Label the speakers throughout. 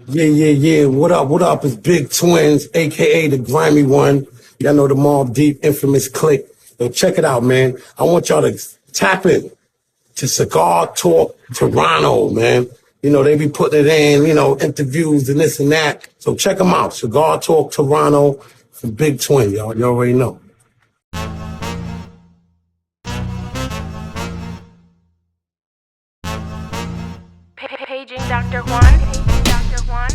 Speaker 1: Yeah. What up? What up? It's Big Twins, aka the Grimy One. Y'all know the Mob Deep infamous clique. Yo, check it out, man. I want y'all to tap in to Cigar Talk Toronto, man. You know, they be putting it in, interviews and this and that. So check them out. Cigar Talk Toronto from Big Twin, y'all. You already know.
Speaker 2: Paging Dr. Juan. Paging Dr. Juan.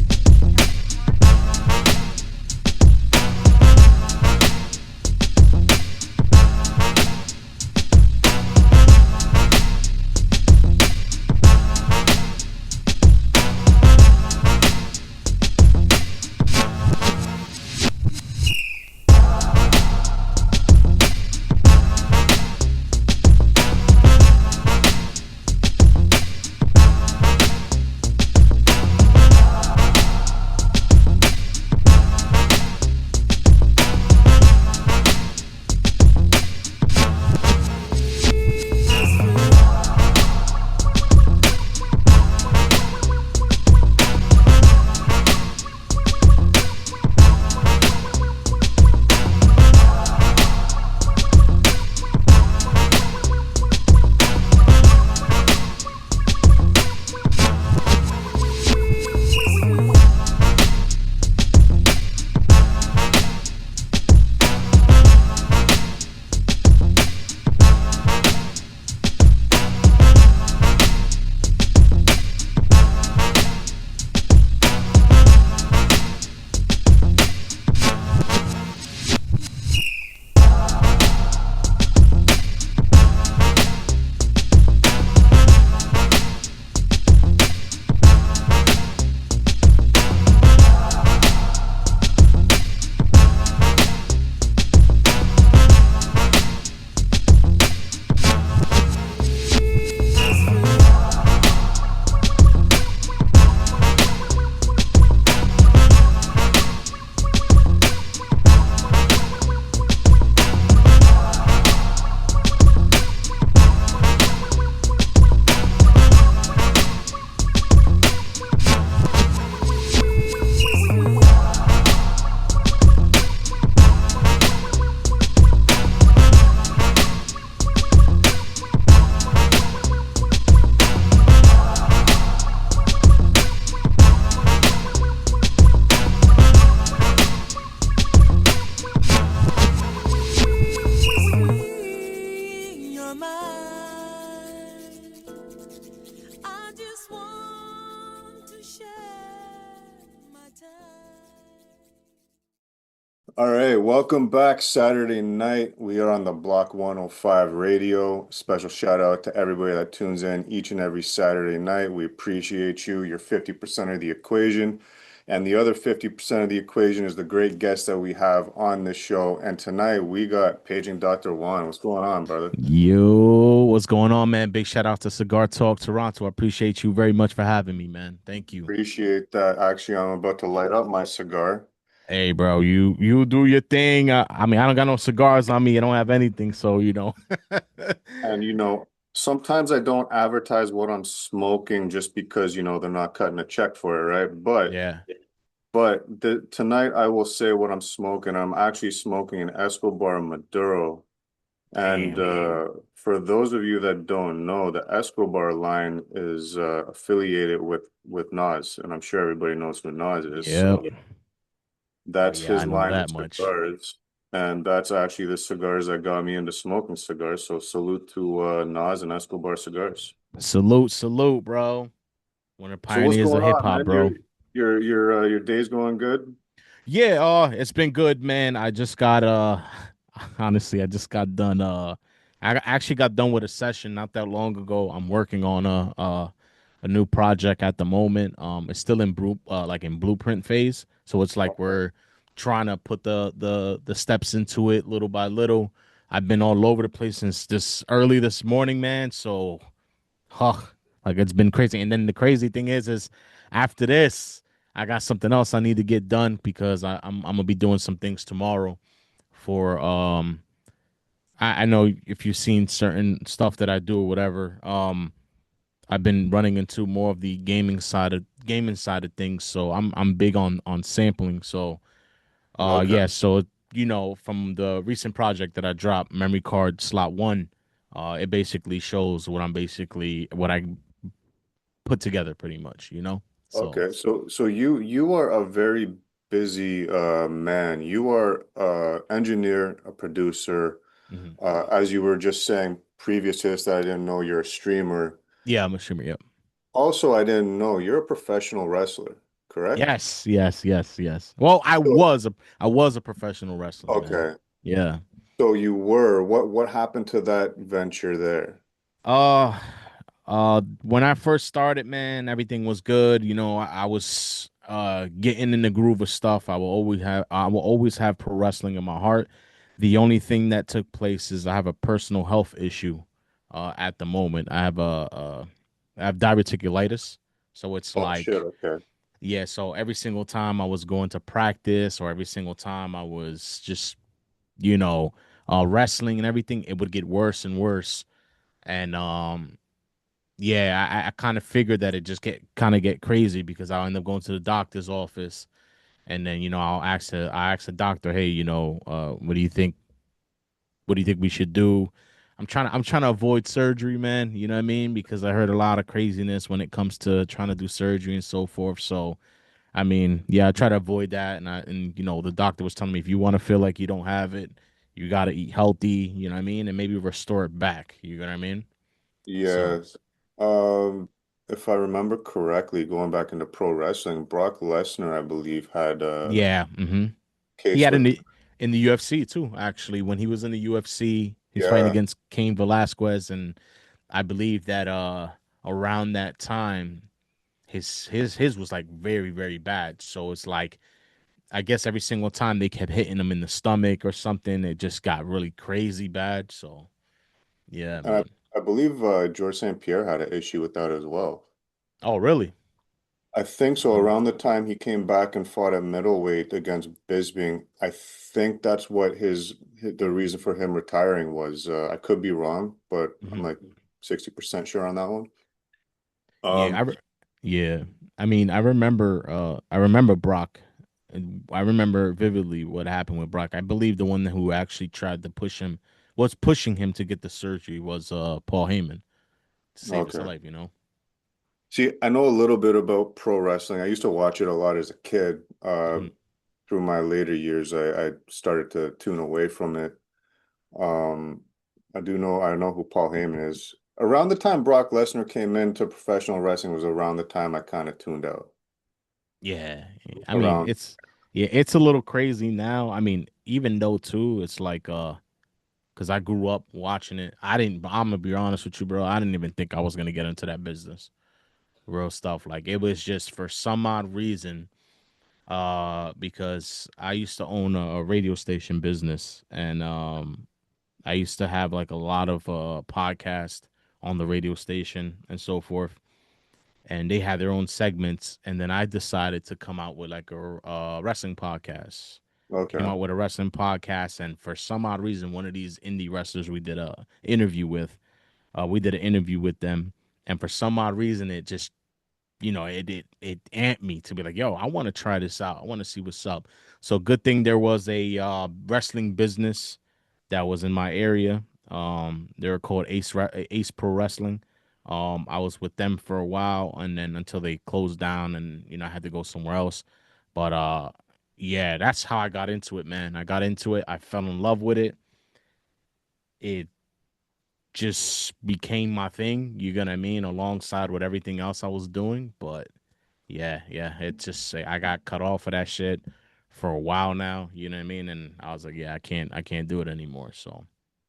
Speaker 3: All right, welcome back. Saturday night, we are on the Block 105 radio. Special shout out to everybody that tunes in each and every Saturday night. We appreciate you. You're 50% of the equation. And the other 50% of the equation is the great guests that we have on this show. And tonight we got Paging Dr. Juan. What's going on, brother?
Speaker 4: Yo, what's going on, man? Big shout out to Cigar Talk Toronto. I appreciate you very much for having me, man. Thank you.
Speaker 3: Appreciate that. Actually, I'm about to light up my cigar.
Speaker 4: Hey, bro, you do your thing. I mean, I don't got no cigars on me. I don't have anything, so
Speaker 3: And sometimes I don't advertise what I'm smoking just because, they're not cutting a check for it, right? But
Speaker 4: yeah.
Speaker 3: Tonight I will say what I'm smoking. I'm actually smoking an Escobar Maduro. And for those of you that don't know, the Escobar line is affiliated with Nas, and I'm sure everybody knows who Nas is.
Speaker 4: Yep.
Speaker 3: So that's
Speaker 4: Yeah,
Speaker 3: his
Speaker 4: I know
Speaker 3: line
Speaker 4: that
Speaker 3: of
Speaker 4: much.
Speaker 3: cigars. And that's actually the cigars that got me into smoking cigars. So salute to Nas and Escobar cigars.
Speaker 4: Salute, bro. One of the
Speaker 3: So what's
Speaker 4: pioneers of
Speaker 3: going
Speaker 4: hip
Speaker 3: on,
Speaker 4: hop,
Speaker 3: man?
Speaker 4: bro.
Speaker 3: Your day's going good?
Speaker 4: Yeah, it's been good, man. I just got honestly, I just got done I actually got done with a session not that long ago. I'm working on a new project at the moment. It's still in like in blueprint phase. So it's like we're trying to put the steps into it little by little. I've been all over the place since this early this morning, man. So like it's been crazy. And then the crazy thing is after this, I got something else I need to get done because I'm gonna be doing some things tomorrow for I know if you've seen certain stuff that I do or whatever. I've been running into more of the gaming side of things. So I'm big on sampling. So
Speaker 3: Okay.
Speaker 4: yeah, so from the recent project that I dropped, Memory Card Slot 1, it basically shows what I put together pretty much. So
Speaker 3: Okay. So you are a very busy man. You are engineer, a producer.
Speaker 4: mhm.
Speaker 3: As you were just saying previous to this, that I didn't know you're a streamer.
Speaker 4: Yeah, I'm a streamer. Yep.
Speaker 3: Also, I didn't know you're a professional wrestler, correct?
Speaker 4: Yes, yes, yes, yes. Well,
Speaker 3: So,
Speaker 4: I was a professional wrestler, man.
Speaker 3: okay.
Speaker 4: Yeah.
Speaker 3: So you were. What happened to that venture there?
Speaker 4: Uh, when I first started, man, everything was good. I was getting in the groove of stuff. I will always have pro wrestling in my heart. The only thing that took place is I have a personal health issue at the moment. I have diverticulitis. So it's
Speaker 3: Oh shit,
Speaker 4: like,
Speaker 3: okay.
Speaker 4: yeah, so every single time I was going to practice or every single time I was just, you know, wrestling and everything, it would get worse and worse. And yeah, I kind of figured that it just get crazy because I'll end up going to the doctor's office, and then I ask the doctor, hey, what do you think? What do you think we should do? I'm trying to avoid surgery, man. You know what I mean? Because I heard a lot of craziness when it comes to trying to do surgery and so forth. So I mean, yeah, I try to avoid that, and the doctor was telling me if you want to feel like you don't have it, you got to eat healthy. You know what I mean? And maybe restore it back. You know what I mean? So
Speaker 3: Yes. Um, if I remember correctly, going back into pro wrestling, Brock Lesnar, I believe, had a
Speaker 4: yeah. He
Speaker 3: case
Speaker 4: had
Speaker 3: with,
Speaker 4: in the UFC too. Actually, when he was in the UFC, he's fighting
Speaker 3: yeah.
Speaker 4: against Cain Velasquez, and I believe that around that time, his was like very very bad. So it's like I guess every single time they kept hitting him in the stomach or something, it just got really crazy bad. So yeah,
Speaker 3: And
Speaker 4: man.
Speaker 3: I believe George St. Pierre had an issue with that as well.
Speaker 4: Oh really?
Speaker 3: I think so.
Speaker 4: Oh
Speaker 3: Around the time he came back and fought at middleweight against Bisping, I think that's what the reason for him retiring was. I could be wrong, but I'm
Speaker 4: mhm.
Speaker 3: like 60% sure on that one.
Speaker 4: Yeah,
Speaker 3: Um,
Speaker 4: yeah. I mean, I remember Brock. And I remember vividly what happened with Brock. I believe the one who actually tried to was pushing him to get the surgery was Paul Heyman to save his
Speaker 3: okay.
Speaker 4: life.
Speaker 3: See, I know a little bit about pro wrestling. I used to watch it a lot as a kid.
Speaker 4: Mhm.
Speaker 3: Through my later years, I started to tune away from it. Um, I know who Paul Heyman is. Around the time Brock Lesnar came into professional wrestling was around the time I kind of tuned out.
Speaker 4: Yeah. I mean,
Speaker 3: Around,
Speaker 4: it's a little crazy now. I mean, even though too, it's like because I grew up watching it. I'm gonna be honest with you, bro. I didn't even think I was gonna get into that business. Real stuff. Like it was just for some odd reason because I used to own a radio station business, and I used to have like a lot of podcasts on the radio station and so forth, and they had their own segments, and then I decided to come out with like a wrestling podcast. Came
Speaker 3: okay.
Speaker 4: out with a wrestling podcast, and for some odd reason, one of these indie wrestlers we did an interview with them, and for some odd reason, it just it amped me to be like, yo, I want to try this out. I want to see what's up. So good thing there was a wrestling business that was in my area. They were called Ace Pro Wrestling. I was with them for a while, and then until they closed down, and I had to go somewhere else. But yeah, that's how I got into it, man. I got into it. I fell in love with it. It just became my thing. You get what I mean? Alongside with everything else I was doing, but yeah, yeah. It just I got cut off of that shit for a while now. You know what I mean? And I was like, yeah, I can't do it anymore. So,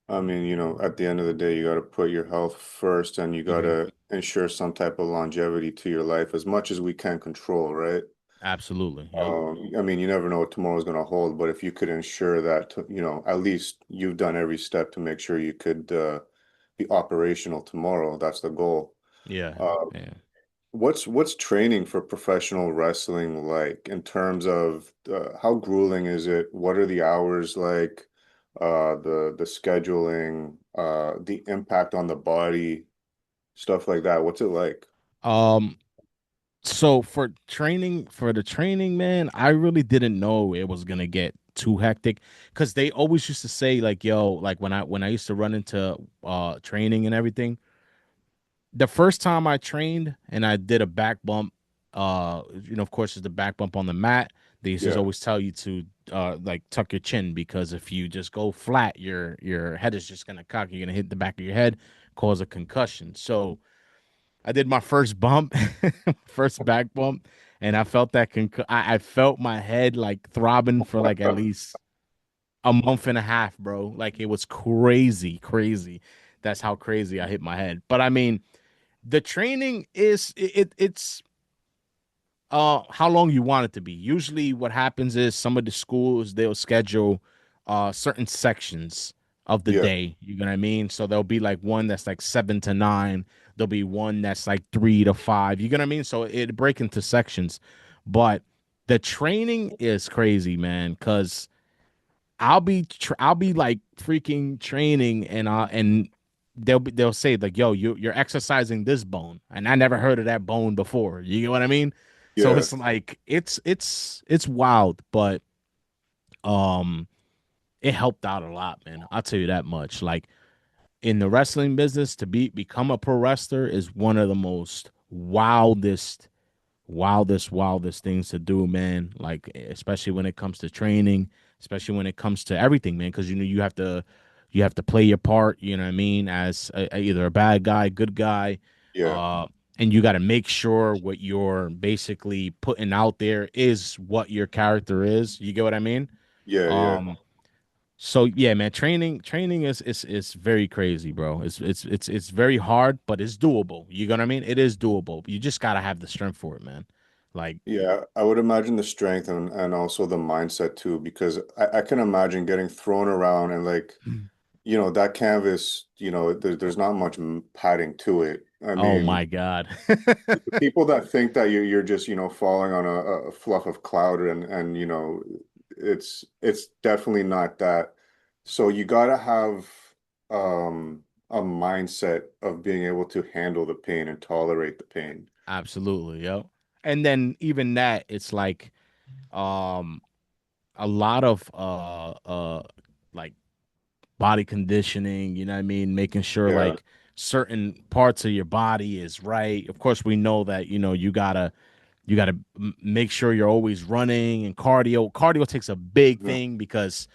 Speaker 3: I mean, at the end of the day, you got to put your health first and you got
Speaker 4: hmm
Speaker 3: to ensure some type of longevity to your life as much as we can control, right?
Speaker 4: absolutely, yep,
Speaker 3: I mean, you never know what tomorrow's going to hold, but if you could ensure that, at least you've done every step to make sure you could be operational tomorrow, that's the goal.
Speaker 4: yeah,
Speaker 3: Uh,
Speaker 4: yeah.
Speaker 3: what's training for professional wrestling like in terms of how grueling is it? What are the hours like? The scheduling, the impact on the body. stuff like that. What's it like?
Speaker 4: Um, so for the training, man, I really didn't know it was gonna get too hectic because they always used to say like, yo, like when I used to run into training and everything, the first time I trained and I did a back bump, of course, it's the back bump on the mat. They used to
Speaker 3: Yeah,
Speaker 4: always tell you to like tuck your chin because if you just go flat, your head is just gonna cock. You're gonna hit the back of your head, cause a concussion. So I did my first bump, first back bump, and I felt that I felt my head like throbbing for like at least a month and a half, bro. Like it was crazy, crazy. That's how crazy I hit my head. But I mean, the training is it's how long you want it to be. Usually what happens is some of the schools they'll schedule certain sections of the
Speaker 3: yeah,
Speaker 4: day. You know what I mean? So there'll be like one that's like 7 to 9. There'll be one that's like 3 to 5. You know what I mean? So it break into sections. But the training is crazy, man, because I'll be like freaking training and they'll say like, yo, you're exercising this bone, and I never heard of that bone before. You get what I mean? So
Speaker 3: yeah,
Speaker 4: it's like it's wild, but um it helped out a lot, man. I'll tell you that much. Like in the wrestling business, to become a pro wrestler is one of the most wildest things to do, man. Like especially when it comes to training, especially when it comes to everything, man. Because you have to play your part. You know what I mean? As either a bad guy, good guy,
Speaker 3: yeah,
Speaker 4: uh, and you got to make sure what you're basically putting out there is what your character is. You get what I mean?
Speaker 3: yeah, yeah,
Speaker 4: Um. So yeah, man, training is very crazy, bro. It's very hard, but it's doable. You know what I mean? It is doable. You just gotta have the strength for it, man. Like,
Speaker 3: yeah. I would imagine the strength and also the mindset too, because I can imagine getting thrown around and like, that canvas, there's not much padding to it. I
Speaker 4: oh
Speaker 3: mean,
Speaker 4: my God.
Speaker 3: people that think that you're just, falling on a fluff of cloud and it's definitely not that. So you gotta have a mindset of being able to handle the pain and tolerate the pain.
Speaker 4: Absolutely, yo. And then even that, it's like um a lot of like body conditioning, you know what I mean? Making sure
Speaker 3: Yeah,
Speaker 4: like certain parts of your body is right. Of course, we know that, you gotta make sure you're always running and cardio. Cardio takes a big
Speaker 3: yeah,
Speaker 4: thing because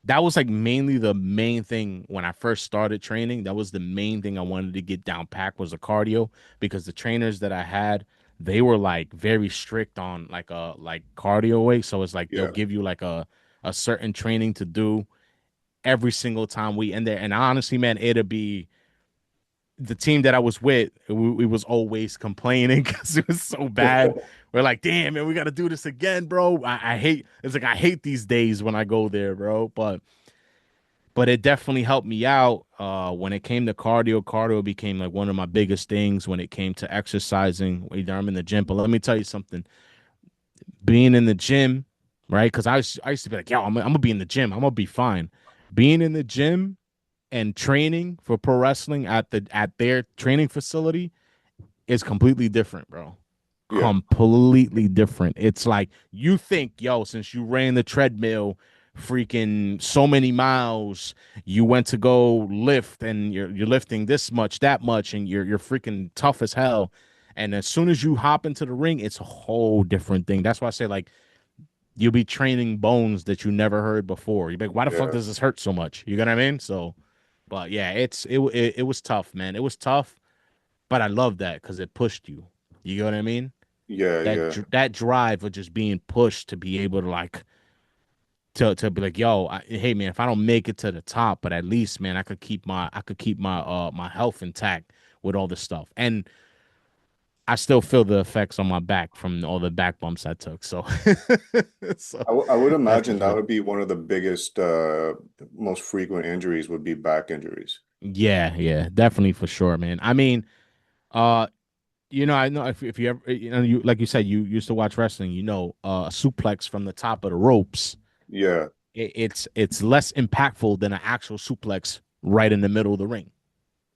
Speaker 4: that was like mainly the main thing when I first started training. That was the main thing I wanted to get down pack was the cardio because the trainers that I had, they were like very strict on like a like cardio way. So it's like they'll
Speaker 3: yeah,
Speaker 4: give you like a certain training to do every single time we end there. And honestly, man, it'll be the team that I was with, we was always complaining because it was so bad. We're like, damn, man, we got to do this again, bro. I hate. It's like I hate these days when I go there, bro. But it definitely helped me out. When it came to cardio, cardio became like one of my biggest things when it came to exercising. Either I'm in the gym, but let me tell you something. Being in the gym, right? Because I used to be like, yo, I'm gonna be in the gym. I'm gonna be fine. Being in the gym and training for pro wrestling at their training facility is completely different, bro.
Speaker 3: yeah,
Speaker 4: Completely different. It's like you think, yo, since you ran the treadmill freaking so many miles, you went to go lift and you're lifting this much, that much, and you're freaking tough as hell. And as soon as you hop into the ring, it's a whole different thing. That's why I say like you'll be training bones that you never heard before. You're like, why the fuck
Speaker 3: yeah,
Speaker 4: does this hurt so much? You know what I mean? So, but yeah, it was tough, man. It was tough, but I love that because it pushed you. You know what I mean?
Speaker 3: yeah, yeah,
Speaker 4: That drive of just being pushed to be able to like to be like, yo, hey man, if I don't make it to the top, but at least man, I could keep my health intact with all this stuff, and I still feel the effects on my back from all the back bumps I took. So, so
Speaker 3: I would
Speaker 4: that's for
Speaker 3: imagine that
Speaker 4: sure.
Speaker 3: would be one of the biggest, most frequent injuries would be back injuries.
Speaker 4: Yeah, yeah, definitely for sure, man. I mean, uh, I know if you ever, you like you said, you used to watch wrestling. A suplex from the top of the ropes.
Speaker 3: Yeah,
Speaker 4: It's less impactful than an actual suplex right in the middle of the ring.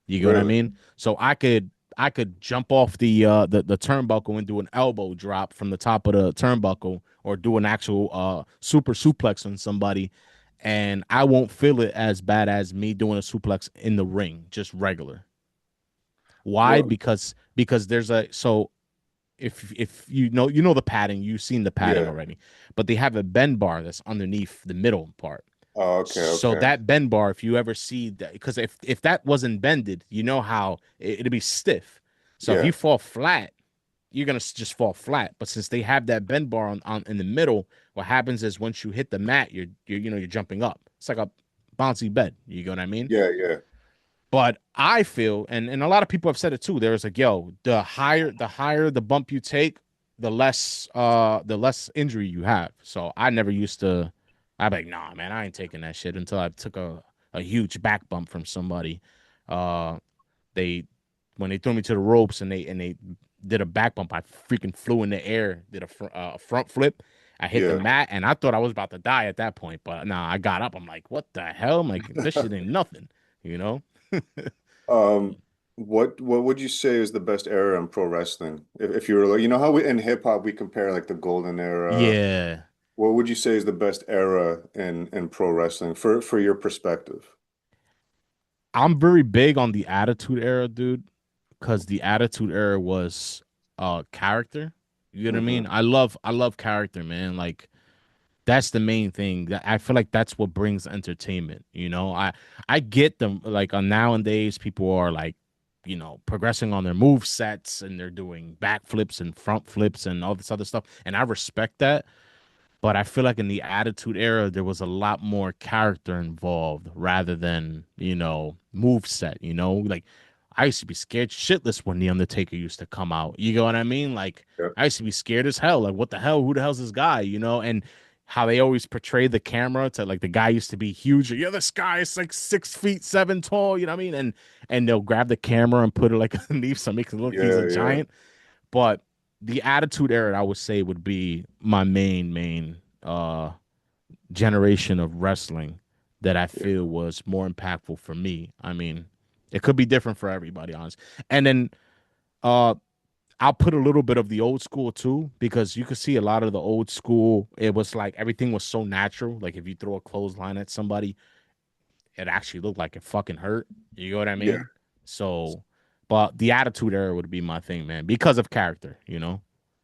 Speaker 4: You get what I
Speaker 3: really.
Speaker 4: mean? So I could jump off the turnbuckle and do an elbow drop from the top of the turnbuckle or do an actual super suplex on somebody, and I won't feel it as bad as me doing a suplex in the ring, just regular. Why?
Speaker 3: Well,
Speaker 4: Because there's a so if you know the padding, you've seen the padding
Speaker 3: yeah.
Speaker 4: already, but they have a bend bar that's underneath the middle part.
Speaker 3: Oh, okay,
Speaker 4: So
Speaker 3: okay.
Speaker 4: that bend bar, if you ever see that, because if that wasn't bended, you know how it'd be stiff. So if
Speaker 3: Yeah,
Speaker 4: you fall flat, you're gonna just fall flat. But since they have that bend bar on in the middle, what happens is once you hit the mat, you're jumping up. It's like a bouncy bed. You know what I mean?
Speaker 3: yeah, yeah,
Speaker 4: But I feel, and a lot of people have said it too. There's like, yo, the higher the bump you take, the less injury you have. So I never used to. I'd be like, nah, man, I ain't taking that shit until I took a huge back bump from somebody. Uh, they when they threw me to the ropes and they did a back bump, I freaking flew in the air, did a front flip. I hit the
Speaker 3: yeah.
Speaker 4: mat, and I thought I was about to die at that point. But nah, I got up. I'm like, what the hell? I'm like, this shit ain't nothing, you know?
Speaker 3: Um, what would you say is the best era in pro wrestling? If you were like, you know how in hip hop we compare like the golden era.
Speaker 4: Yeah.
Speaker 3: What would you say is the best era in pro wrestling for your perspective?
Speaker 4: I'm very big on the Attitude Era, dude, because the Attitude Era was character. You know what I mean?
Speaker 3: Hmm.
Speaker 4: I love character, man. Like that's the main thing. I feel like that's what brings entertainment. I get them like on nowadays people are like, progressing on their move sets and they're doing backflips and front flips and all this other stuff. And I respect that. But I feel like in the Attitude Era, there was a lot more character involved rather than, move set, Like I used to be scared shitless when The Undertaker used to come out. You know what I mean? Like
Speaker 3: Yeah,
Speaker 4: I used to be scared as hell. Like, what the hell? Who the hell's this guy? And how they always portray the camera to like the guy used to be huge. Yeah, this guy is like 6 feet 7 tall, you know what I mean? And they'll grab the camera and put it like underneath so it makes it look he's a
Speaker 3: yeah, yeah,
Speaker 4: giant. But the Attitude Era, I would say, would be my main uh generation of wrestling that I
Speaker 3: yeah,
Speaker 4: feel was more impactful for me. I mean, it could be different for everybody, honest. And then uh I'll put a little bit of the old school too, because you could see a lot of the old school, it was like everything was so natural. Like if you throw a clothesline at somebody, it actually looked like it fucking hurt. You know what I
Speaker 3: yeah.
Speaker 4: mean? So, but the Attitude Era would be my thing, man, because of character.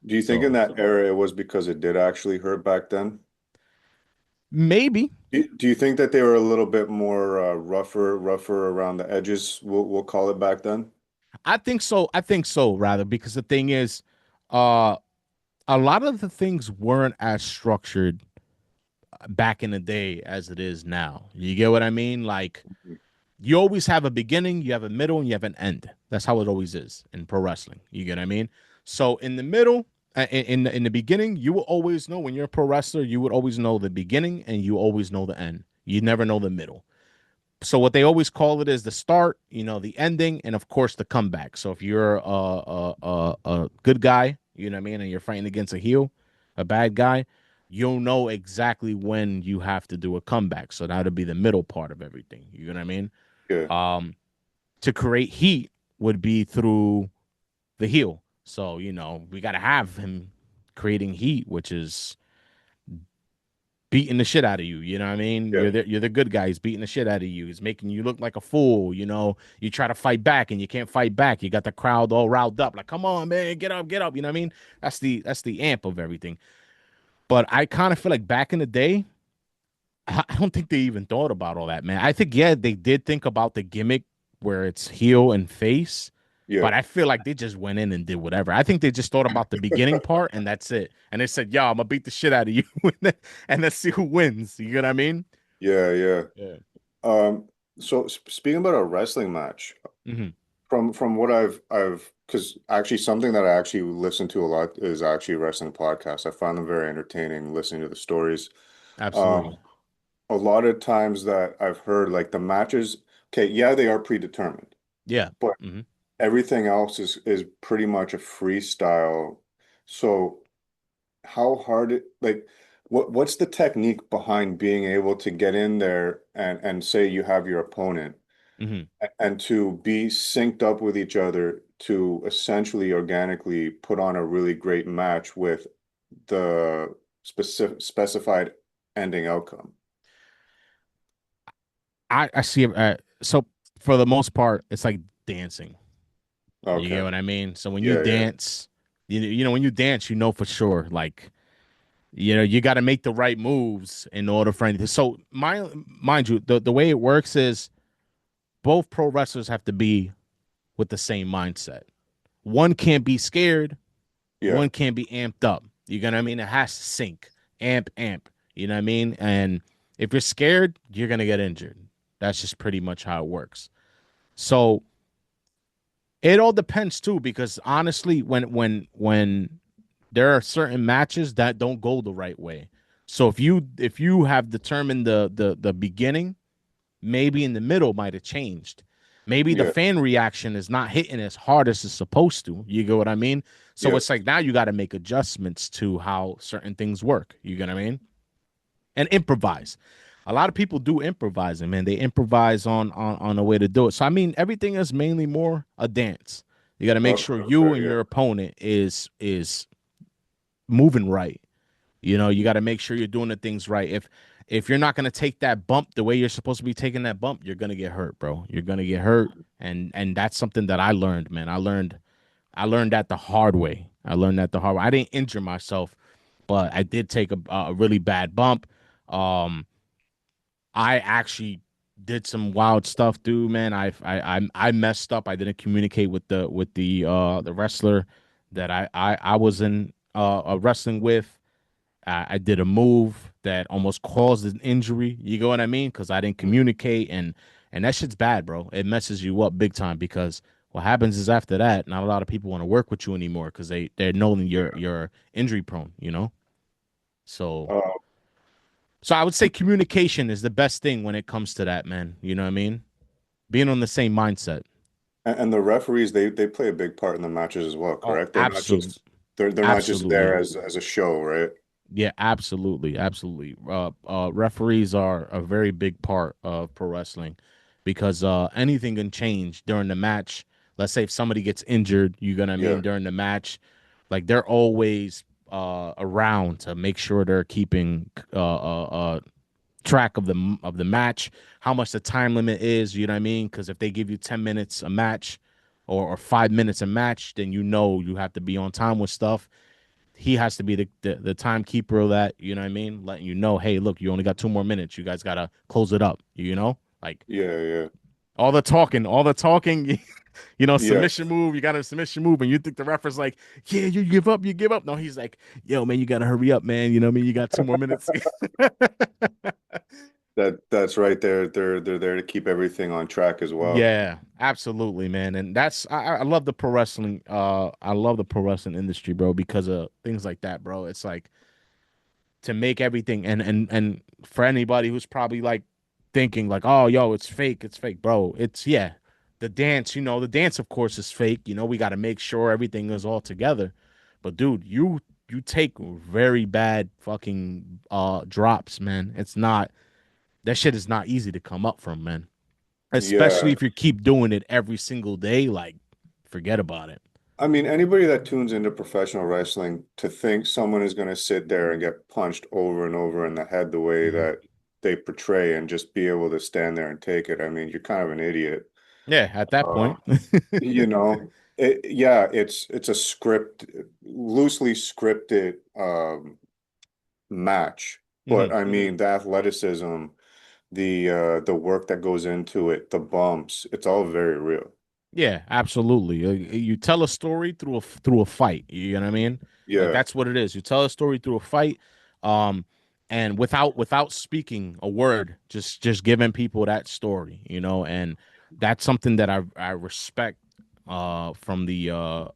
Speaker 3: Do you think in
Speaker 4: So
Speaker 3: that era it was because it did actually hurt back then?
Speaker 4: maybe.
Speaker 3: Do you think that they were a little bit more rougher around the edges? We'll call it back then.
Speaker 4: I think so. I think so, rather, because the thing is, uh, a lot of the things weren't as structured back in the day as it is now. You get what I mean? Like you always have a beginning, you have a middle, and you have an end. That's how it always is in pro wrestling. You get what I mean? So in the middle, in the beginning, you will always know when you're a pro wrestler, you would always know the beginning and you always know the end. You never know the middle. So what they always call it is the start, the ending, and of course the comeback. So if you're a good guy, you know what I mean, and you're fighting against a heel, a bad guy, you'll know exactly when you have to do a comeback. So that'll be the middle part of everything. You know what I mean?
Speaker 3: Yeah,
Speaker 4: Um, to create heat would be through the heel. So we got to have him creating heat, which is beating the shit out of you. You know what I mean?
Speaker 3: yeah,
Speaker 4: You're the good guy. He's beating the shit out of you. He's making you look like a fool. You try to fight back and you can't fight back. You got the crowd all riled up, like, come on, man, get up, get up. You know what I mean? That's the amp of everything. But I kind of feel like back in the day, I don't think they even thought about all that, man. I think yeah, they did think about the gimmick where it's heel and face,
Speaker 3: yeah,
Speaker 4: but I feel like they just went in and did whatever. I think they just thought about the beginning part and that's it. And they said, "Yo, I'm gonna beat the shit out of you, and let's see who wins." You get what I mean?
Speaker 3: yeah, yeah.
Speaker 4: Yeah.
Speaker 3: So speaking about a wrestling match,
Speaker 4: Hmm.
Speaker 3: from what I've because actually something that I actually listen to a lot is actually a wrestling podcast. I find them very entertaining listening to the stories.
Speaker 4: Absolutely.
Speaker 3: Um, a lot of times that I've heard like the matches, okay, yeah, they are predetermined,
Speaker 4: Yeah.
Speaker 3: but
Speaker 4: Hmm.
Speaker 3: everything else is pretty much a freestyle. So how hard it like what's the technique behind being able to get in there and say you have your opponent
Speaker 4: Hmm.
Speaker 3: and to be synced up with each other to essentially organically put on a really great match with the specified ending outcome?
Speaker 4: I see it. So for the most part, it's like dancing. You get
Speaker 3: Okay.
Speaker 4: what I mean? So when you
Speaker 3: Yeah, yeah.
Speaker 4: dance, when you dance, you know for sure, like, you got to make the right moves in order for anything. So mind you, the way it works is both pro wrestlers have to be with the same mindset. One can't be scared,
Speaker 3: Yeah.
Speaker 4: one can't be amped up. You know what I mean? It has to sync, amp. You know what I mean? And if you're scared, you're gonna get injured. That's just pretty much how it works. So it all depends too, because honestly, when there are certain matches that don't go the right way. So if you have determined the beginning, maybe in the middle might have changed. Maybe the
Speaker 3: Yeah.
Speaker 4: fan reaction is not hitting as hard as it's supposed to. You get what I mean? So
Speaker 3: Yeah.
Speaker 4: it's like now you got to make adjustments to how certain things work. You get what I mean? And improvise. A lot of people do improvising, man. They improvise on a way to do it. So I mean, everything is mainly more a dance. You got to make
Speaker 3: Okay.
Speaker 4: sure you
Speaker 3: Okay.
Speaker 4: and
Speaker 3: Yeah.
Speaker 4: your opponent is moving right. You got to make sure you're doing the things right. If you're not going to take that bump the way you're supposed to be taking that bump, you're going to get hurt, bro. You're going to get hurt, and that's something that I learned, man. I learned that the hard way. I learned that the hard way. I didn't injure myself, but I did take a really bad bump. Um I actually did some wild stuff, dude, man. I messed up. I didn't communicate with the wrestler that I was in wrestling with. I did a move that almost caused an injury. You know what I mean? Because I didn't communicate, and that shit's bad, bro. It messes you up big time because what happens is after that, not a lot of people want to work with you anymore because they're knowing you're injury prone. So
Speaker 3: Uh,
Speaker 4: so I would say communication is the best thing when it comes to that, man. You know what I mean? Being on the same mindset.
Speaker 3: and the referees, they play a big part in the matches as well,
Speaker 4: Oh,
Speaker 3: correct? They're not just there
Speaker 4: absolutely.
Speaker 3: as a show, right?
Speaker 4: Yeah, absolutely, absolutely. Referees are a very big part of pro wrestling because anything can change during the match. Let's say if somebody gets injured, you gonna
Speaker 3: Yeah.
Speaker 4: mean during the match, like they're always around to make sure they're keeping track of the match, how much the time limit is. You know what I mean? Because if they give you 10 minutes a match, or 5 minutes a match, then you have to be on time with stuff. He has to be the timekeeper of that. You know what I mean? Letting you know, hey, look, you only got 2 more minutes. You guys gotta close it up. Like
Speaker 3: Yeah, yeah.
Speaker 4: all the talking.
Speaker 3: Yeah.
Speaker 4: Submission move. You got a submission move, and you think the referee's like, yeah, you give up. No, he's like, yo, man, you gotta hurry up, man. You know what I mean? You got 2 more minutes.
Speaker 3: That's right there. They're there to keep everything on track as well.
Speaker 4: Yeah, absolutely, man. And I love the pro wrestling. I love the pro wrestling industry, bro, because of things like that, bro. It's like to make everything, and for anybody who's probably like thinking like, oh, yo, it's fake, bro. It's, yeah, the dance, of course, is fake. We got to make sure everything is all together. But dude, you take very bad fucking drops, man. It's not That shit is not easy to come up from, man. Especially
Speaker 3: Yeah.
Speaker 4: if you keep doing it every single day, like, forget about it.
Speaker 3: I mean, anybody that tunes into professional wrestling to think someone is going to sit there and get punched over and over in the head the way
Speaker 4: Mhm.
Speaker 3: that they portray and just be able to stand there and take it. I mean, you're kind of an idiot.
Speaker 4: Yeah, at that
Speaker 3: Uh,
Speaker 4: point.
Speaker 3: you know, yeah, it's a loosely scripted match, but
Speaker 4: Mhm.
Speaker 3: I mean, the athleticism, the work that goes into it, the bumps, it's all very real.
Speaker 4: Yeah, absolutely. You tell a story through a fight. You know what I mean? Like,
Speaker 3: Yeah,
Speaker 4: that's what it is. You tell a story through a fight, um, and without speaking a word, just giving people that story. And that's something that I respect from the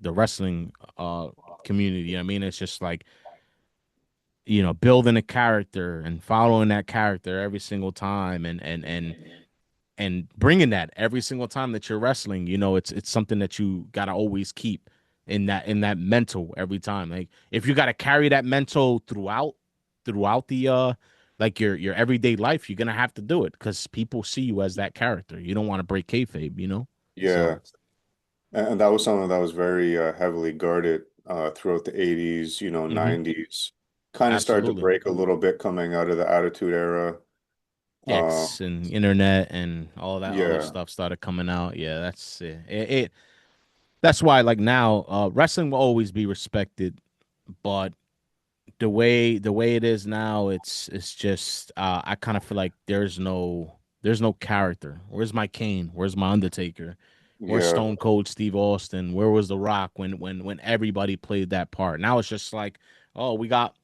Speaker 4: wrestling community. You know what I mean? It's just like, building a character and following that character every single time, and bringing that every single time that you're wrestling. It's something that you got to always keep in that mental every time. Like, if you got to carry that mental throughout the like your everyday life, you're gonna have to do it because people see you as that character. You don't want to break kayfabe.
Speaker 3: yeah.
Speaker 4: So
Speaker 3: And that was something that was very heavily guarded throughout the 80s,
Speaker 4: Hmm.
Speaker 3: 90s. Kind of started to
Speaker 4: Absolutely.
Speaker 3: break a little bit coming out of the Attitude Era.
Speaker 4: X and internet and all that other
Speaker 3: Yeah,
Speaker 4: stuff started coming out. Yeah, that's it. That's why, like now, wrestling will always be respected, but the way it is now, it's just I kind of feel like there's no character. Where's my Kane? Where's my Undertaker? Where's
Speaker 3: yeah,
Speaker 4: Stone Cold Steve Austin? Where was The Rock when everybody played that part? Now it's just like, oh, we got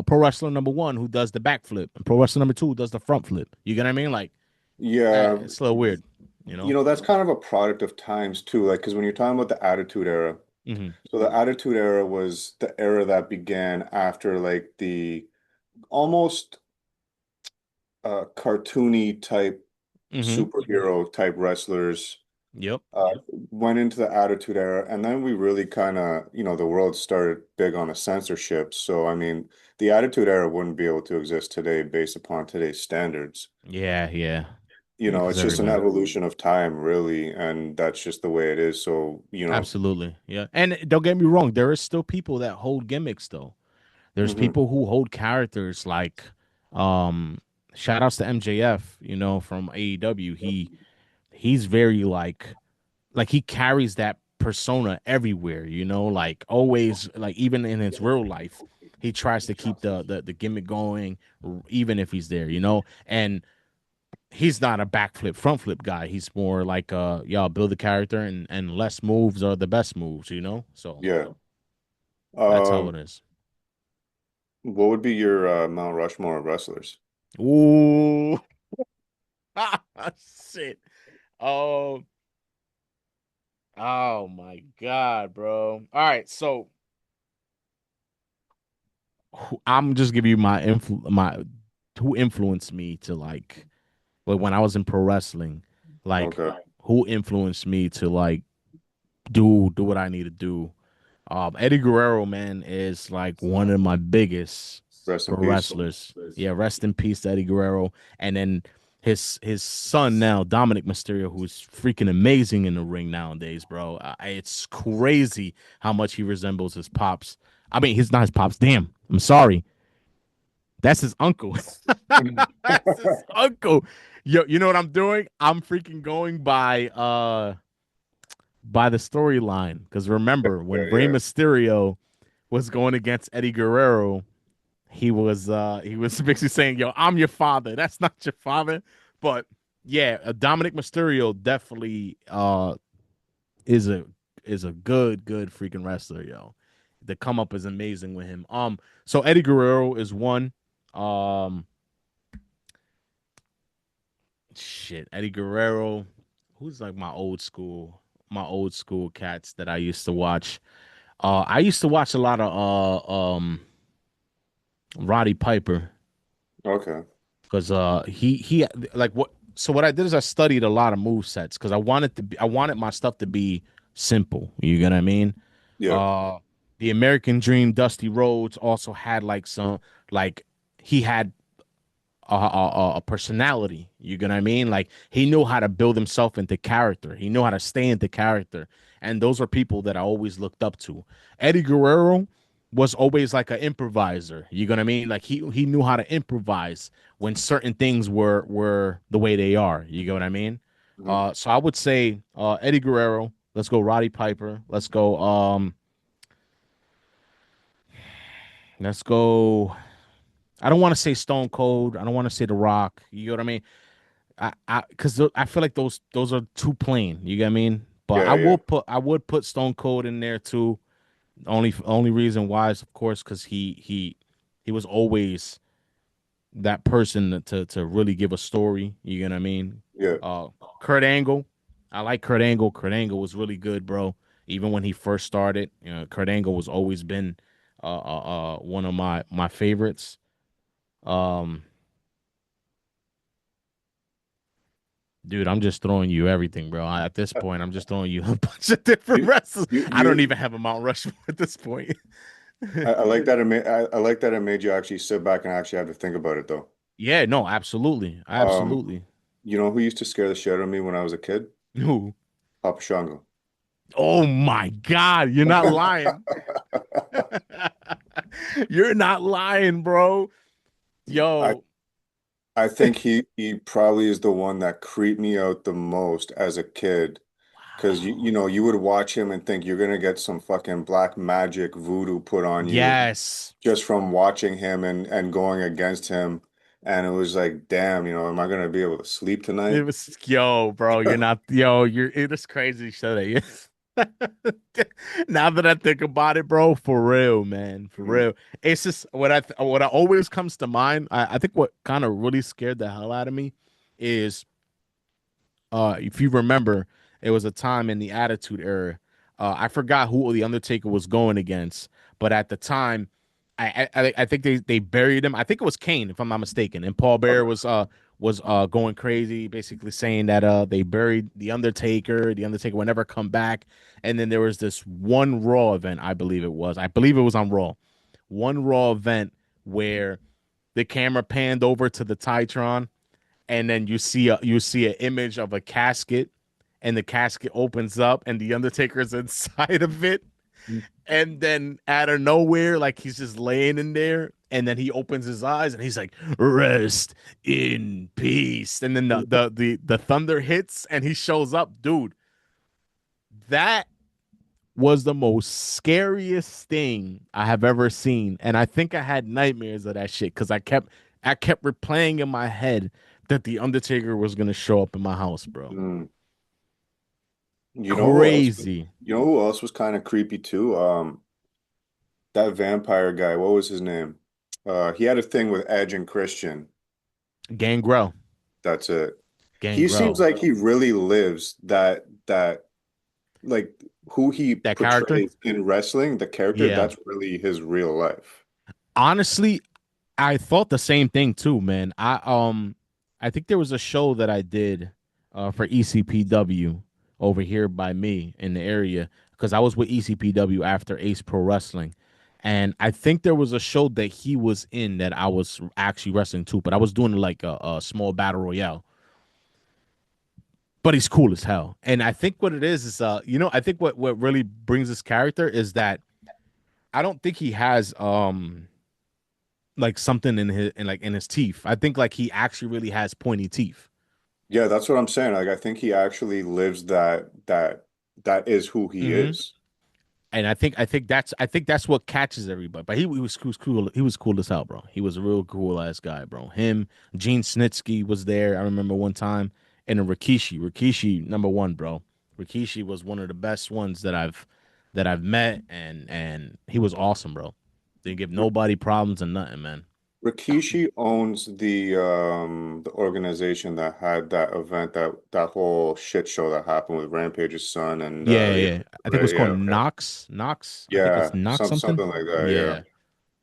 Speaker 4: pro wrestler number one who does the backflip, and pro wrestler number two who does the front flip. You get what I mean? Like
Speaker 3: yeah.
Speaker 4: it's a little weird, you know?
Speaker 3: That's kind of a product of times too. Like, because when you're talking about the Attitude Era,
Speaker 4: Hmm.
Speaker 3: so the Attitude Era was the era that began after like the almost cartoony type
Speaker 4: Hmm.
Speaker 3: superhero type wrestlers
Speaker 4: Yep.
Speaker 3: uh, went into the Attitude Era, and then we really kind of, the world started big on the censorship. So, I mean, the Attitude Era wouldn't be able to exist today based upon today's standards.
Speaker 4: Yeah, yeah. Yeah, because
Speaker 3: It's just an
Speaker 4: everybody.
Speaker 3: evolution of time, really, and that's just the way it is. So,
Speaker 4: Absolutely. Yeah. And don't get me wrong, there is still people that hold gimmicks though. There's
Speaker 3: hmm
Speaker 4: people who hold characters like um shout outs to MJF, from AEW. He's very like he carries that persona everywhere, like always, like even in his real life, he tries to keep the gimmick going even if he's there, and he's not a backflip front flip guy. He's more like y'all build a character, and less moves are the best moves. So
Speaker 3: yeah.
Speaker 4: that's how
Speaker 3: Um,
Speaker 4: it is.
Speaker 3: what would be your Mount Rushmore of wrestlers?
Speaker 4: Ooh. Shit. Oh, oh my God, bro. All right, so I'm just giving you my who influenced me to like when I was in pro wrestling, like
Speaker 3: Okay.
Speaker 4: who influenced me to like do what I need to do. Eddie Guerrero, man, is like one of my biggest
Speaker 3: Rest in
Speaker 4: pro
Speaker 3: peace.
Speaker 4: wrestlers. Yeah, rest in peace to Eddie Guerrero. And then his son now, Dominic Mysterio, who's freaking amazing in the ring nowadays, bro. It's crazy how much he resembles his pops. I mean, he's not his pops. Damn, I'm sorry. That's his uncle. That's his uncle. Yo, you know what I'm doing? I'm freaking going by the storyline. Because remember, when
Speaker 3: Yeah,
Speaker 4: Rey
Speaker 3: yeah,
Speaker 4: Mysterio was going against Eddie Guerrero, he was basically saying, "Yo, I'm your father. That's not your father." But yeah, Dominic Mysterio definitely is a is a good freaking wrestler, yo. The come up is amazing with him. So Eddie Guerrero is one. Um, shit, Eddie Guerrero. Who's like my old school cats that I used to watch. I used to watch a lot of Roddy Piper.
Speaker 3: okay.
Speaker 4: Because he like what I did is I studied a lot of move sets because I wanted my stuff to be simple. You get what I mean?
Speaker 3: Yeah,
Speaker 4: Uh, the American Dream, Dusty Rhodes also had like some like he had a personality. You get what I mean? Like he knew how to build himself into character. He knew how to stay into character, and those are people that I always looked up to. Eddie Guerrero was always like an improviser. You get what I mean? Like he knew how to improvise when certain things were the way they are. You get what I mean?
Speaker 3: hmm
Speaker 4: So I would say Eddie Guerrero. Let's go Roddy Piper. Let's go. I don't want to say Stone Cold. I don't want to say The Rock. You get what I mean? Because I feel like those are too plain. You get what I mean? But
Speaker 3: yeah, yeah,
Speaker 4: I would put Stone Cold in there too. Only reason why is of course because he was always that person to really give a story. You get what I mean?
Speaker 3: yeah.
Speaker 4: Uh, Kurt Angle, I like Kurt Angle. Kurt Angle was really good, bro. Even when he first started, Kurt Angle was always been one of my favorites. Um, Dude, I'm just throwing you everything, bro. At this
Speaker 3: Uh,
Speaker 4: point, I'm just throwing you a bunch of different
Speaker 3: You,
Speaker 4: wrestlers.
Speaker 3: you,
Speaker 4: I don't
Speaker 3: you.
Speaker 4: even have a Mount Rushmore at this point.
Speaker 3: I like that. I like that it made you actually sit back and actually have to think about it, though.
Speaker 4: Yeah, no, absolutely,
Speaker 3: Um,
Speaker 4: absolutely.
Speaker 3: you know who used to scare the shit out of me when I was a kid?
Speaker 4: No,
Speaker 3: Papa Shango.
Speaker 4: Oh my God, you're not lying. You're not lying, bro.
Speaker 3: I
Speaker 4: Yo,
Speaker 3: I think he probably is the one that creeped me out the most as a kid. Because you
Speaker 4: wow.
Speaker 3: know, you would watch him and think you're gonna get some fucking black magic voodoo put on you
Speaker 4: Yes.
Speaker 3: just from watching him and going against him. And it was like, damn, you know, am I gonna be able to sleep
Speaker 4: It
Speaker 3: tonight?
Speaker 4: was yo, bro. You're not yo. You're it is crazy show that you. Now that I think about it, bro, for real, man, for
Speaker 3: Mhm.
Speaker 4: real. It's just what I always comes to mind. I think what kind of really scared the hell out of me is if you remember, it was a time in the Attitude Era. I forgot who the Undertaker was going against, but at the time, I think they buried him. I think it was Kane, if I'm not mistaken. And Paul Bearer
Speaker 3: Okay.
Speaker 4: was going crazy, basically saying that they buried the Undertaker. The Undertaker would never come back. And then there was this one Raw event, I believe it was. I believe it was on Raw. One Raw event where the camera panned over to the Titron and then you see an image of a casket and the casket opens up and the Undertaker's inside of it, and then out of nowhere, like he's just laying in there, and then he opens his eyes and he's like, rest in peace, and then the thunder hits and he shows up. Dude, that was the most scariest thing I have ever seen. And I think I had nightmares of that shit because I kept replaying in my head that the Undertaker was gonna show up in my house, bro.
Speaker 3: Mm. You know who else?
Speaker 4: Crazy.
Speaker 3: You know who else was kind of creepy too? That vampire guy. What was his name? He had a thing with Edge and Christian.
Speaker 4: Gangrel.
Speaker 3: That's it. He seems
Speaker 4: Gangrel.
Speaker 3: like he really lives that like who he
Speaker 4: That character?
Speaker 3: portrays in wrestling, the character,
Speaker 4: Yeah.
Speaker 3: that's really his real life.
Speaker 4: Honestly, I thought the same thing too, man. I think there was a show that I did for ECPW over here by me in the area because I was with ECPW after Ace Pro Wrestling. And I think there was a show that he was in that I was actually wrestling too, but I was doing like a small battle royale. But he's cool as hell. And I think what it is I think what really brings this character is that I don't think he has like something in his teeth. I think like he actually really has pointy teeth.
Speaker 3: Yeah, that's what I'm saying. Like I think he actually lives that is who he
Speaker 4: Hmm.
Speaker 3: is.
Speaker 4: And I think that's what catches everybody. But he was cool. He was cool as hell, bro. He was a real cool ass guy, bro. Him, Gene Snitsky was there. I remember one time, and then Rikishi number one, bro. Rikishi was one of the best ones that I've met, and he was awesome, bro. Didn't give nobody problems and nothing, man.
Speaker 3: Rikishi owns the organization that had that event, that whole shit show that happened with Rampage's son and
Speaker 4: Yeah,
Speaker 3: yeah,
Speaker 4: yeah. I think it was
Speaker 3: right,
Speaker 4: called
Speaker 3: yeah, okay.
Speaker 4: Knox. I think it was
Speaker 3: Yeah,
Speaker 4: Knox something.
Speaker 3: something like that, yeah.
Speaker 4: Yeah,
Speaker 3: I'm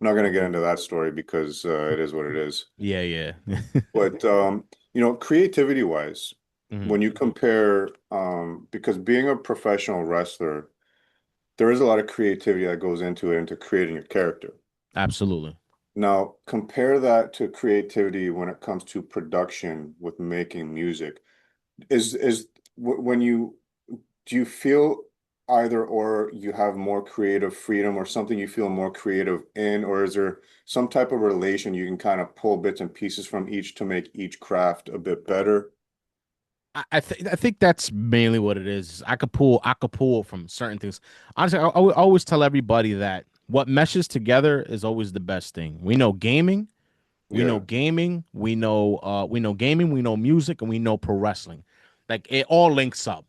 Speaker 3: not gonna get into that story because it is what it is.
Speaker 4: yeah, yeah.
Speaker 3: But you know, creativity wise,
Speaker 4: Mhm.
Speaker 3: when you compare because being a professional wrestler, there is a lot of creativity that goes into it, into creating a character.
Speaker 4: Absolutely.
Speaker 3: Now, compare that to creativity when it comes to production with making music. When you do you feel either or you have more creative freedom or something you feel more creative in, or is there some type of relation you can kind of pull bits and pieces from each to make each craft a bit better?
Speaker 4: I think that's mainly what it is. I could pull from certain things. Honestly, I would always tell everybody that what meshes together is always the best thing. We know gaming, we know
Speaker 3: Yeah,
Speaker 4: gaming, we know gaming, we know music, and we know pro wrestling. Like it all links up.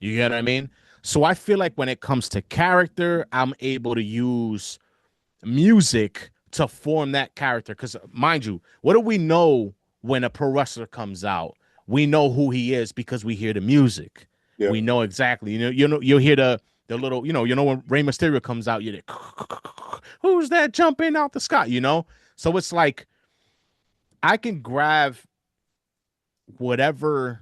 Speaker 4: You get what I mean? So I feel like when it comes to character, I'm able to use music to form that character. Because mind you, what do we know when a pro wrestler comes out? We know who he is because we hear the music.
Speaker 3: yeah.
Speaker 4: We know exactly. You'll hear the little. When Rey Mysterio comes out, you're like, who's that jumping out the sky? So it's like I can grab whatever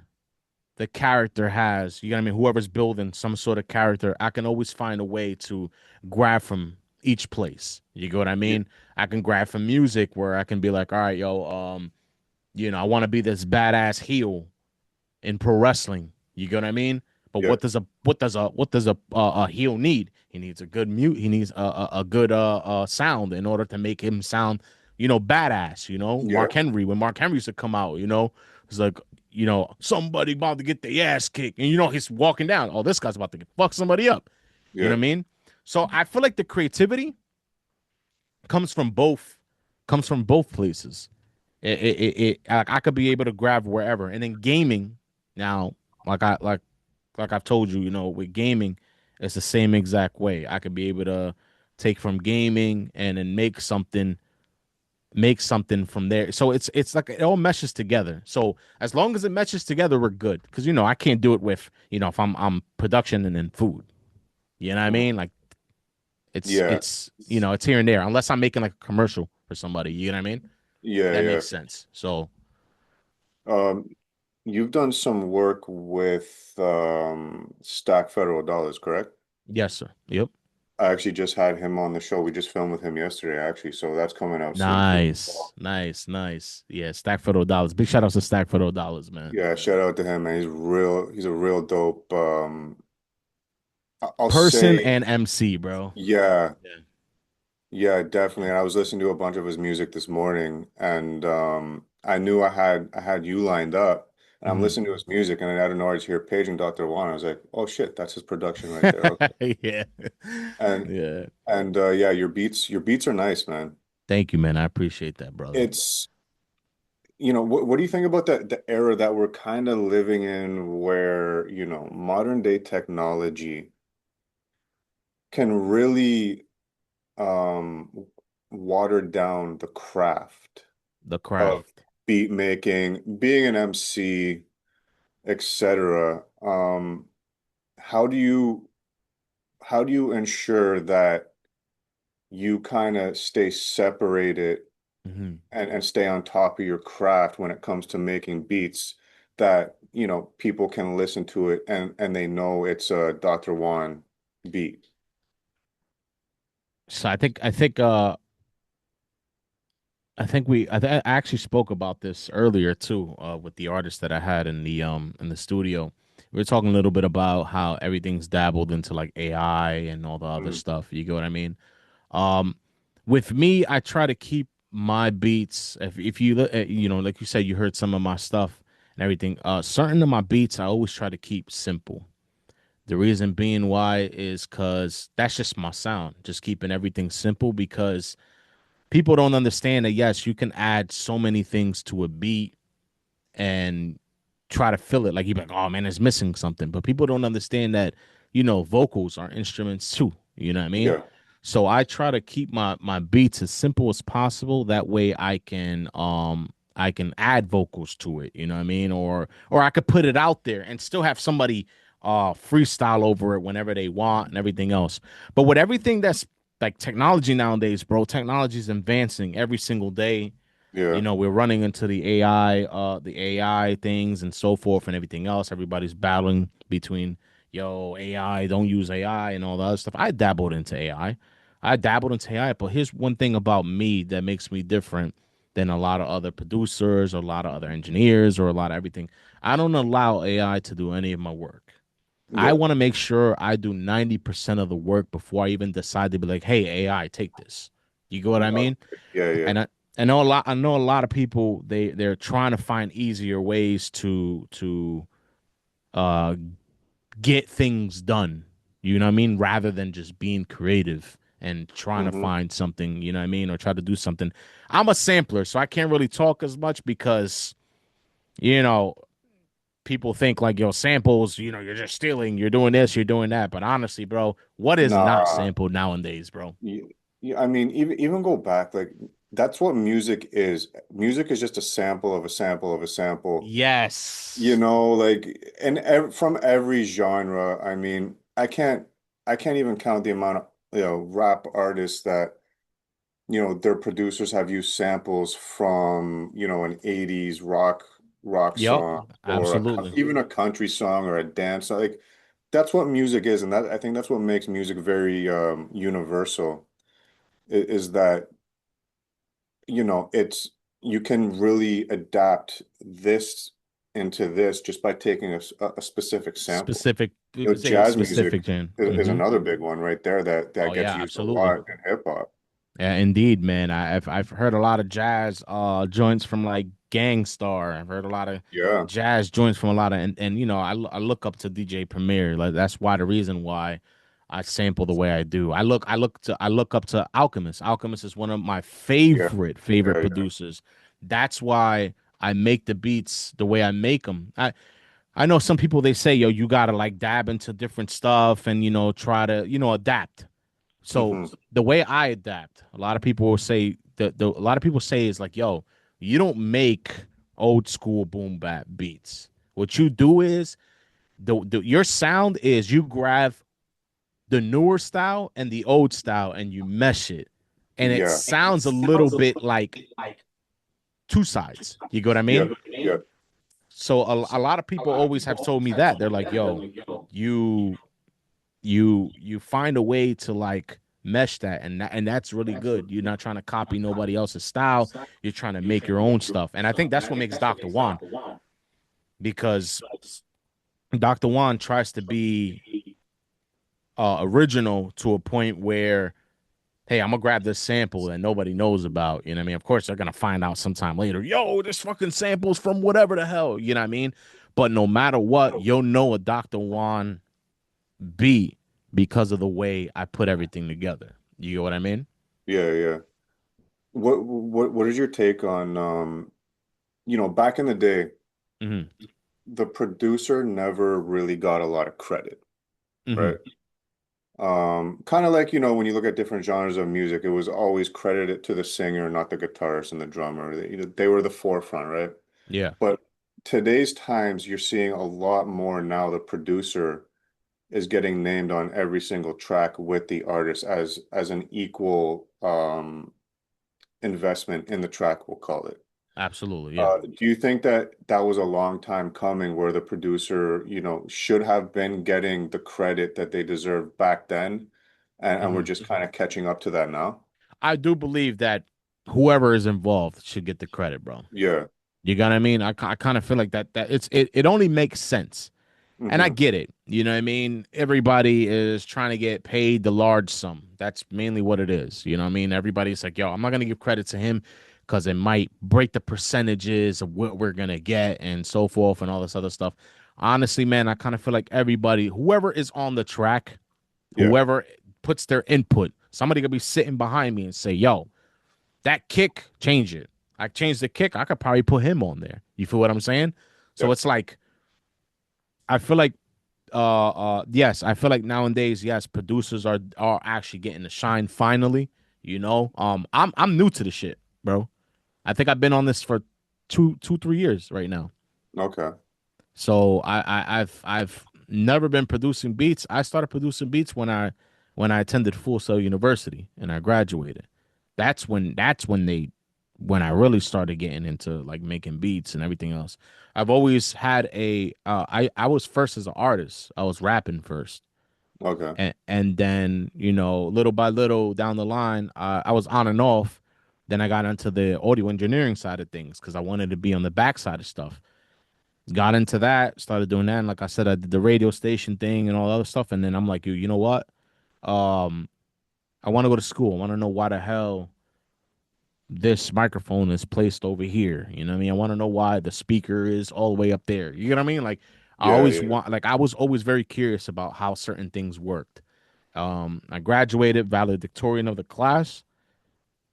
Speaker 4: the character has. You know what I mean? Whoever's building some sort of character, I can always find a way to grab from each place. You get what I
Speaker 3: Yeah.
Speaker 4: mean? I can grab from music where I can be like, all right, yo, I want to be this badass heel in pro wrestling. You get what I mean? But
Speaker 3: Yeah.
Speaker 4: what does a heel need? He needs a good mute. He needs a good sound in order to make him sound, badass.
Speaker 3: Yeah.
Speaker 4: Mark Henry, when Mark Henry used to come out, it's like, somebody about to get their ass kicked, and he's walking down. Oh, this guy's about to fuck somebody up. You know
Speaker 3: Yeah.
Speaker 4: what I mean? So I feel like the creativity comes from both places. I could be able to grab wherever, and then gaming now, like I've told you, with gaming, it's the same exact way. I could be able to take from gaming and then make something from there. So it's like it all meshes together. So as long as it meshes together, we're good. Because I can't do it with if I'm production and then food. You know what I
Speaker 3: Mhm.
Speaker 4: mean? Like it's
Speaker 3: Yeah.
Speaker 4: it's it's here and there. Unless I'm making like a commercial for somebody. You know what I mean?
Speaker 3: Yeah.
Speaker 4: That
Speaker 3: Yeah.
Speaker 4: makes sense. So
Speaker 3: Um, you've done some work with Stack Federal Dollars, correct?
Speaker 4: yes, sir. Yep.
Speaker 3: I actually just had him on the show. We just filmed with him yesterday, actually, so that's coming out soon too.
Speaker 4: Nice, nice, nice. Yeah, Stack for those dollars. Big shout outs to Stack for those dollars, man.
Speaker 3: Yeah, shout out to him, man. He's a real dope. I'll
Speaker 4: Person
Speaker 3: say,
Speaker 4: and MC, bro.
Speaker 3: yeah,
Speaker 4: Yeah.
Speaker 3: yeah, definitely. And I was listening to a bunch of his music this morning, and I knew I had you lined up, and I'm
Speaker 4: Mhm.
Speaker 3: listening to his music, and out of nowhere, I just hear Paging Dr. Juan. I was like, oh shit, that's his production right there. Okay.
Speaker 4: Yeah.
Speaker 3: And
Speaker 4: Yeah.
Speaker 3: yeah, your beats are nice, man.
Speaker 4: Thank you, man. I appreciate that, brother.
Speaker 3: It's what do you think about the era that we're kind of living in where, modern day technology can really um water down the craft
Speaker 4: The
Speaker 3: of
Speaker 4: craft.
Speaker 3: beat making, being an MC, etc. How do you how do you ensure that you kind of stay separated
Speaker 4: Hmm.
Speaker 3: and stay on top of your craft when it comes to making beats that, people can listen to it and they know it's a Dr. Juan beat.
Speaker 4: So I actually spoke about this earlier too, with the artist that I had in the studio. We were talking a little bit about how everything's dabbled into like AI and all the other
Speaker 3: Mhm.
Speaker 4: stuff. You get what I mean? Um, with me, I try to keep my beats. If you look, like you said, you heard some of my stuff and everything. Certain of my beats, I always try to keep simple. The reason being why is because that's just my sound. Just keeping everything simple because people don't understand that. Yes, you can add so many things to a beat and try to fill it. Like you're like, oh man, it's missing something. But people don't understand that, vocals are instruments too. You know what I mean?
Speaker 3: Yeah,
Speaker 4: So I try to keep my beats as simple as possible. That way I can add vocals to it, you know what I mean? Or I could put it out there and still have somebody freestyle over it whenever they want and everything else. But with everything that's like technology nowadays, bro, technology is advancing every single day.
Speaker 3: yeah,
Speaker 4: We're running into the AI things and so forth and everything else. Everybody's battling between, yo, AI, don't use AI and all the other stuff. I dabbled into AI. I dabbled into AI, but here's one thing about me that makes me different than a lot of other producers or a lot of other engineers or a lot of everything. I don't allow AI to do any of my work. I
Speaker 3: yeah.
Speaker 4: want to make sure I do 90% of the work before I even decide to be like, hey, AI, take this. You get what I
Speaker 3: No,
Speaker 4: mean?
Speaker 3: yeah, yeah,
Speaker 4: And I know a lot of people they're trying to find easier ways to uh get things done. You know what I mean? Rather than just being creative and trying to
Speaker 3: hmm
Speaker 4: find something, you know what I mean, or try to do something. I'm a sampler, so I can't really talk as much because, you know, people think like, yo, samples, you're just stealing, you're doing this, you're doing that. But honestly, bro, what is not
Speaker 3: Nah,
Speaker 4: sampled nowadays, bro?
Speaker 3: I mean, even go back, like that's what music is. Music is just a sample of a sample of a sample.
Speaker 4: Yes.
Speaker 3: Like, and from every genre. I mean, I can't even count the amount of, rap artists that, their producers have used samples from, an 80s rock
Speaker 4: Yep.
Speaker 3: song or
Speaker 4: Absolutely.
Speaker 3: even a country song or a dance song. Like that's what music is, and that I think that's what makes music very universal, is that, it's you can really adapt this into this just by taking a specific sample.
Speaker 4: Specific say a
Speaker 3: Jazz music
Speaker 4: specific genre.
Speaker 3: is another big one right there that
Speaker 4: Oh
Speaker 3: gets
Speaker 4: yeah,
Speaker 3: used a
Speaker 4: absolutely.
Speaker 3: lot in hip hop.
Speaker 4: Yeah, indeed, man. I've heard a lot of jazz joints from like Gangstar. I've heard a lot of
Speaker 3: Yeah,
Speaker 4: jazz joints from a lot of and you know I look up to DJ Premier. Like that's why the reason why I sample the way I do. I look up to Alchemist. Alchemist is one of my
Speaker 3: yeah,
Speaker 4: favorite
Speaker 3: yeah,
Speaker 4: producers. That's why I make the beats the way I make them. I know some people they say, yo, you gotta like dab into different stuff and you know try to adapt.
Speaker 3: yeah.
Speaker 4: So the way I adapt, a lot of people will say a lot of people say is like, yo, you don't make old school boom bap beats. What you do is your sound is you grab the newer style and the old style and you mesh it. And it
Speaker 3: Yeah,
Speaker 4: sounds a little bit like two sides. You get what I
Speaker 3: yeah,
Speaker 4: mean?
Speaker 3: yeah,
Speaker 4: So a lot of people always have told me that. They're like, yo, you you find a way to like mesh that and that's really good. You're not trying to copy nobody else's style. You're trying to make your own stuff. And I think that's what makes Dr. Juan because Dr. Juan tries to be original to a point where hey, I'm gonna grab this sample that nobody knows about. You know what I mean? Of course, they're gonna find out sometime later. Yo, this fucking sample's from whatever the hell. You know what I mean? But no matter what, you'll know a Dr. Juan beat because of the way I put everything together. You get what I mean?
Speaker 3: yeah, yeah. What is your take on back in the day,
Speaker 4: Hmm.
Speaker 3: the producer never really got a lot of credit, right?
Speaker 4: Hmm.
Speaker 3: Kind of like, when you look at different genres of music, it was always credited to the singer, not the guitarist and the drummer. They were the forefront, right?
Speaker 4: Yeah.
Speaker 3: But today's times, you're seeing a lot more now. The producer is getting named on every single track with the artist as an equal investment in the track, we'll call it.
Speaker 4: Absolutely. Yeah.
Speaker 3: Do you think that that was a long time coming where the producer, should have been getting the credit that they deserved back then, and we're
Speaker 4: Hmm.
Speaker 3: just kind of catching up to that now?
Speaker 4: I do believe that whoever is involved should get the credit, bro.
Speaker 3: Yeah.
Speaker 4: You got what I mean? I kind of feel like that it only makes sense. And I
Speaker 3: Hmm.
Speaker 4: get it. You know what I mean? Everybody is trying to get paid the large sum. That's mainly what it is. You know what I mean? Everybody's like, yo, I'm not going to give credit to him because it might break the percentages of what we're going to get and so forth and all this other stuff. Honestly, man, I kind of feel like everybody, whoever is on the track,
Speaker 3: Yeah.
Speaker 4: whoever puts their input, somebody could be sitting behind me and say, yo, that kick, change it. I changed the kick. I could probably put him on there. You feel what I'm saying?
Speaker 3: Yeah.
Speaker 4: So it's like, I feel like yes, I feel like nowadays yes producers are actually getting the shine finally. I'm new to the shit, bro. I think I've been on this for 3 years right now.
Speaker 3: Okay.
Speaker 4: So I've never been producing beats. I started producing beats when I attended Full Sail University and I graduated. That's when I really started getting into like making beats and everything else. I've always had I was first as an artist. I was rapping first.
Speaker 3: Okay.
Speaker 4: And then, little by little down the line, I was on and off. Then I got into the audio engineering side of things because I wanted to be on the back side of stuff. Got into that, started doing that. And like I said, I did the radio station thing and all that other stuff. And then I'm like, you know what? Um, I want to go to school. I want to know why the hell this microphone is placed over here. You know what I mean? I want to know why the speaker is all the way up there. You know what I mean? Like
Speaker 3: Yeah, yeah.
Speaker 4: I was always very curious about how certain things worked. I graduated valedictorian of the class,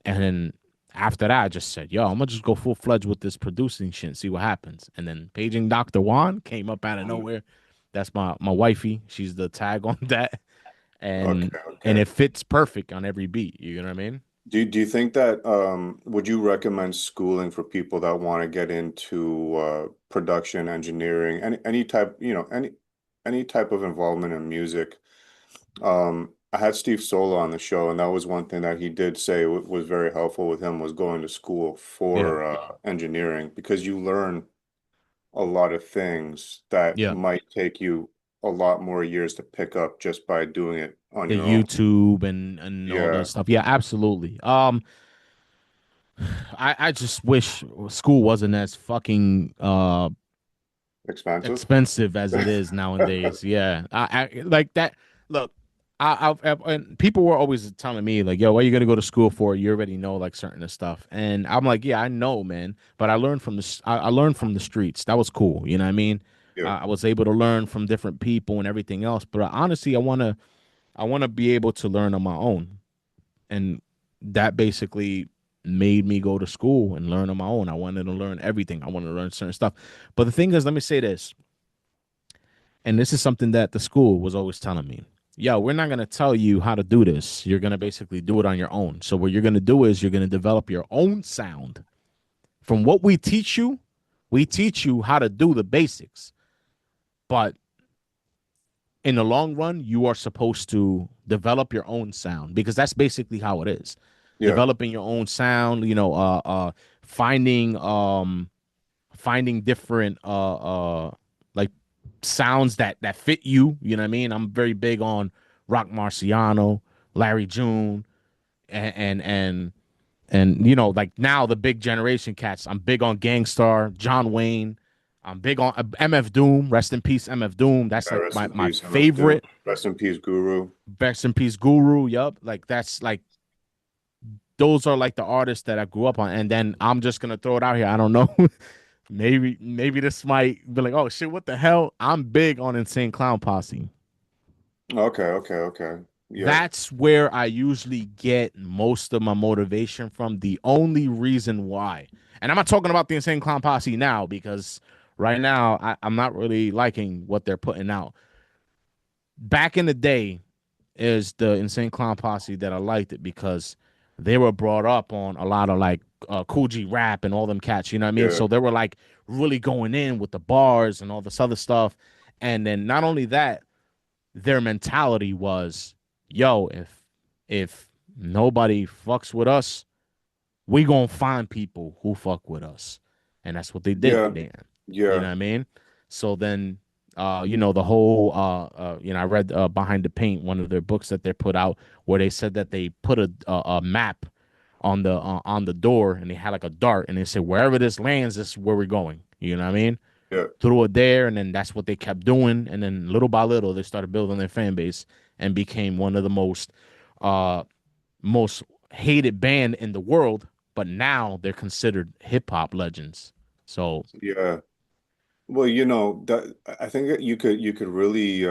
Speaker 4: and then after that, I just said, "Yo, I'm gonna just go full fledged with this producing shit, and see what happens." And then paging Dr. Juan came up out of
Speaker 3: Mhm.
Speaker 4: nowhere. That's my wifey. She's the tag on that, and
Speaker 3: Okay,
Speaker 4: and
Speaker 3: okay.
Speaker 4: it fits perfect on every beat. You know what I mean?
Speaker 3: Do you think that would you recommend schooling for people that want to get into production, engineering, any type, any type of involvement in music? I had Steve Sola on the show, and that was one thing that he did say was very helpful with him was going to school
Speaker 4: Yeah,
Speaker 3: for engineering because you learn a lot of things that
Speaker 4: yeah.
Speaker 3: might take you a lot more years to pick up just by doing it on
Speaker 4: The
Speaker 3: your own.
Speaker 4: YouTube and all that
Speaker 3: Yeah.
Speaker 4: stuff. Yeah, absolutely. I just wish school wasn't as fucking
Speaker 3: Expensive?
Speaker 4: expensive as it is nowadays. Yeah, I like that. Look, and people were always telling me like, "Yo, what are you gonna go to school for? You already know like certain stuff." And I'm like, "Yeah, I know, man, but I learned from I learned from the streets. That was cool. You know what I mean?
Speaker 3: Yeah.
Speaker 4: I was able to learn from different people and everything else. But honestly, I wanna be able to learn on my own, and that basically made me go to school and learn on my own. I wanted to learn everything. I wanted to learn certain stuff. But the thing is, let me say this, and this is something that the school was always telling me. Yo, we're not going to tell you how to do this. You're going to basically do it on your own. So what you're going to do is you're going to develop your own sound. From what we teach you how to do the basics. But in the long run, you are supposed to develop your own sound because that's basically how it is.
Speaker 3: Yeah.
Speaker 4: Developing your own sound, finding finding different like sounds that fit you. You know what I mean? I'm very big on Rock Marciano, Larry June, and like now the big generation cats. I'm big on Gangstar, John Wayne. I'm big on MF Doom. Rest in peace, MF Doom. That's
Speaker 3: Yeah,
Speaker 4: like
Speaker 3: rest
Speaker 4: my
Speaker 3: in
Speaker 4: my
Speaker 3: peace, MF Doom.
Speaker 4: favorite.
Speaker 3: Rest in peace, Guru.
Speaker 4: Rest in peace, Guru. Yup. Like that's like those are like the artists that I grew up on. And then I'm just gonna throw it out here. I don't know. Maybe this might be like, oh shit, what the hell? I'm big on Insane Clown Posse.
Speaker 3: Okay, okay, okay. Yep.
Speaker 4: That's where I usually get most of my motivation from. The only reason why, and I'm not talking about the Insane Clown Posse now because right now I'm not really liking what they're putting out. Back in the day, is the Insane Clown Posse that I liked it because they were brought up on a lot of like Cool G rap and all them cats, you know what I mean?
Speaker 3: Yeah.
Speaker 4: So they were like really going in with the bars and all this other stuff. And then not only that, their mentality was, yo, if nobody fucks with us, we gonna find people who fuck with us. And that's what they did,
Speaker 3: Yeah.
Speaker 4: man. You know
Speaker 3: Yeah.
Speaker 4: what I mean? So then the whole I read Behind the Paint, one of their books that they put out, where they said that they put a map on the door, and they had like a dart, and they said wherever this lands, this is where we're going. You know what I mean?
Speaker 3: Yeah.
Speaker 4: Threw it there, and then that's what they kept doing, and then little by little, they started building their fan base and became one of the uh most hated band in the world. But now they're considered hip hop legends. So
Speaker 3: Yeah. Well, that I think that you could really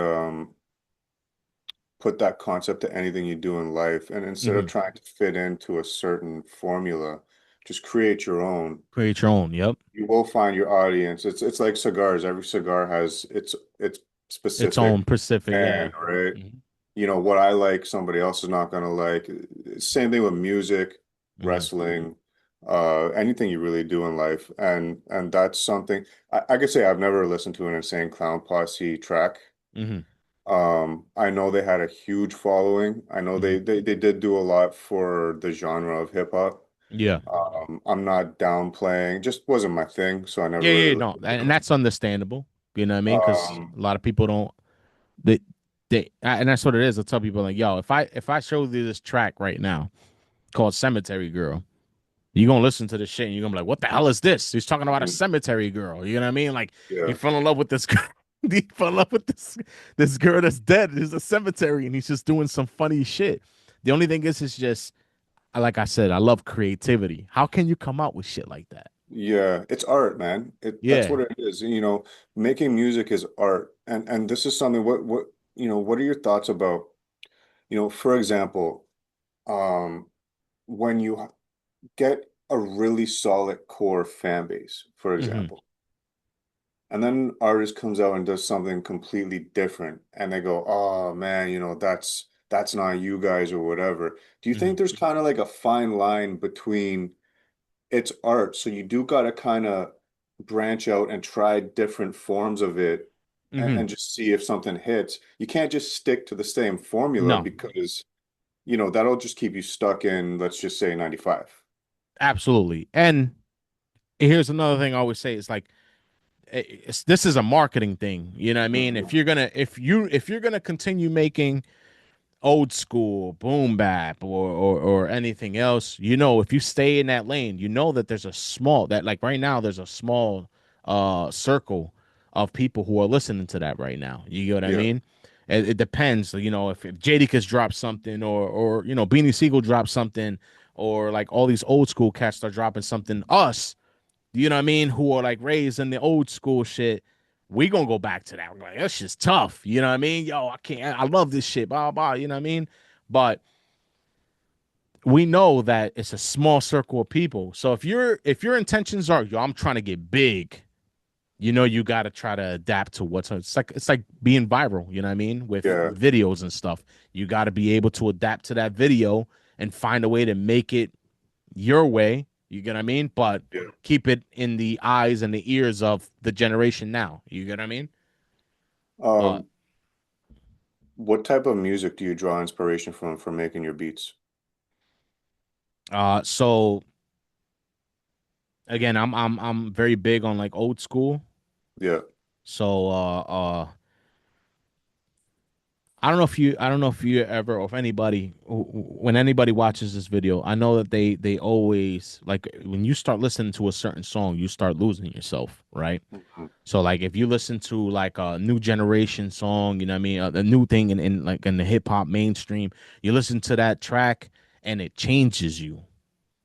Speaker 3: put that concept to anything you do in life. And instead of
Speaker 4: mhm,
Speaker 3: trying to fit into a certain formula, just create your own.
Speaker 4: create your own. Yep,
Speaker 3: You will find your audience. It's like cigars. Every cigar has its
Speaker 4: its
Speaker 3: specific
Speaker 4: own Pacific. Yeah.
Speaker 3: fan, right?
Speaker 4: Mhm,
Speaker 3: What I like, somebody else is not gonna like. Same thing with music,
Speaker 4: mhm,
Speaker 3: wrestling, anything you really do in life. And that's something I could say I've never listened to an Insane Clown Posse track.
Speaker 4: mhm,
Speaker 3: I know they had a huge following. I know
Speaker 4: mhm.
Speaker 3: they did do a lot for the genre of hip hop.
Speaker 4: Yeah.
Speaker 3: I'm not downplaying, just wasn't my thing, so I never
Speaker 4: Yeah,
Speaker 3: really
Speaker 4: yeah,
Speaker 3: listened
Speaker 4: no,
Speaker 3: to
Speaker 4: and
Speaker 3: them.
Speaker 4: that's understandable. You know what I mean? Because
Speaker 3: Um,
Speaker 4: a lot of people don't. They, and that's what it is. I tell people like, yo, if I show you this track right now called Cemetery Girl, you're gonna listen to this shit and you're gonna be like, what the hell is this? He's talking about a
Speaker 3: mhm,
Speaker 4: cemetery girl. You know what I mean? Like he
Speaker 3: yeah,
Speaker 4: fell in love with this girl. He fell in love with this girl that's dead. There's a cemetery, and he's just doing some funny shit. The only thing is, it's just like I said, I love creativity. How can you come out with shit like that?
Speaker 3: yeah, it's art, man. That's
Speaker 4: Yeah.
Speaker 3: what it is. Making music is art, and this is something. What are your thoughts about? For example, um, when you get a really solid core fan base, for
Speaker 4: Hmm.
Speaker 3: example. And then an artist comes out and does something completely different, and they go, "Oh man, that's not you guys or whatever." Do you
Speaker 4: Hmm.
Speaker 3: think there's kind of like a fine line between it's art, so you do got to kind of branch out and try different forms of it and
Speaker 4: Hmm.
Speaker 3: just see if something hits. You can't just stick to the same formula
Speaker 4: No,
Speaker 3: because, that'll just keep you stuck in, let's just say 95.
Speaker 4: absolutely. And here's another thing I always say: it's like this is a marketing thing. You know what I mean?
Speaker 3: Mhm.
Speaker 4: If you're gonna continue making old school boom bap or anything else, if you stay in that lane, that there's a small that like right now there's a small circle of people who are listening to that right now. You get what I
Speaker 3: Yeah.
Speaker 4: mean? It depends, you know, if Jadakiss drops something, or you know, Beanie Siegel drops something, or like all these old school cats start dropping something. Us, you know what I mean, who are like raised in the old school shit, we gonna go back to that. We're like, that's just tough. You know what I mean? Yo, I can't. I love this shit. Blah blah. You know what I mean? But we know that it's a small circle of people. So if your intentions are, yo, I'm trying to get big, you know, you got to try to adapt to what's, it's like being viral, you know what I mean, with
Speaker 3: Yeah.
Speaker 4: videos and stuff. You got to be able to adapt to that video and find a way to make it your way, you get what I mean, but
Speaker 3: Yeah.
Speaker 4: keep it in the eyes and the ears of the generation now, you get what I mean. But
Speaker 3: Um, what type of music do you draw inspiration from for making your beats?
Speaker 4: so again, I'm very big on like old school.
Speaker 3: Yeah.
Speaker 4: So I don't know if you ever, or if anybody, when anybody watches this video, I know that they always, like, when you start listening to a certain song, you start losing yourself, right?
Speaker 3: Mhm.
Speaker 4: So like if you listen to like a new generation song, you know what I mean, a new thing in like in the hip hop mainstream, you listen to that track and it changes you.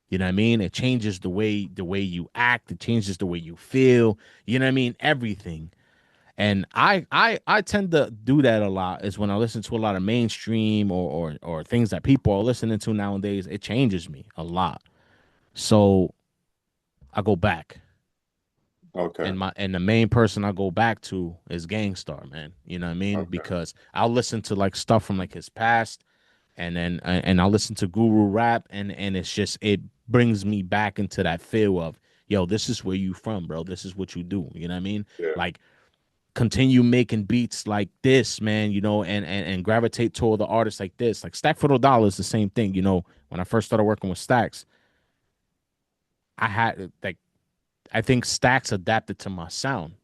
Speaker 4: You know what I mean? It changes the way you act, it changes the way you feel, you know what I mean? Everything. And I tend to do that a lot is when I listen to a lot of mainstream or things that people are listening to nowadays, it changes me a lot. So I go back.
Speaker 3: Okay.
Speaker 4: And the main person I go back to is Gangstar, man. You know what I mean?
Speaker 3: Okay.
Speaker 4: Because I'll listen to like stuff from like his past, and then and I'll listen to Guru rap, and it's just, it brings me back into that feel of, yo, this is where you from, bro. This is what you do. You know what I mean?
Speaker 3: Yeah.
Speaker 4: Like, continue making beats like this, man, you know, and gravitate toward the artists like this. Like Stack for the Dollar is the same thing, you know. When I first started working with Stacks, I had like, I think Stacks adapted to my sound.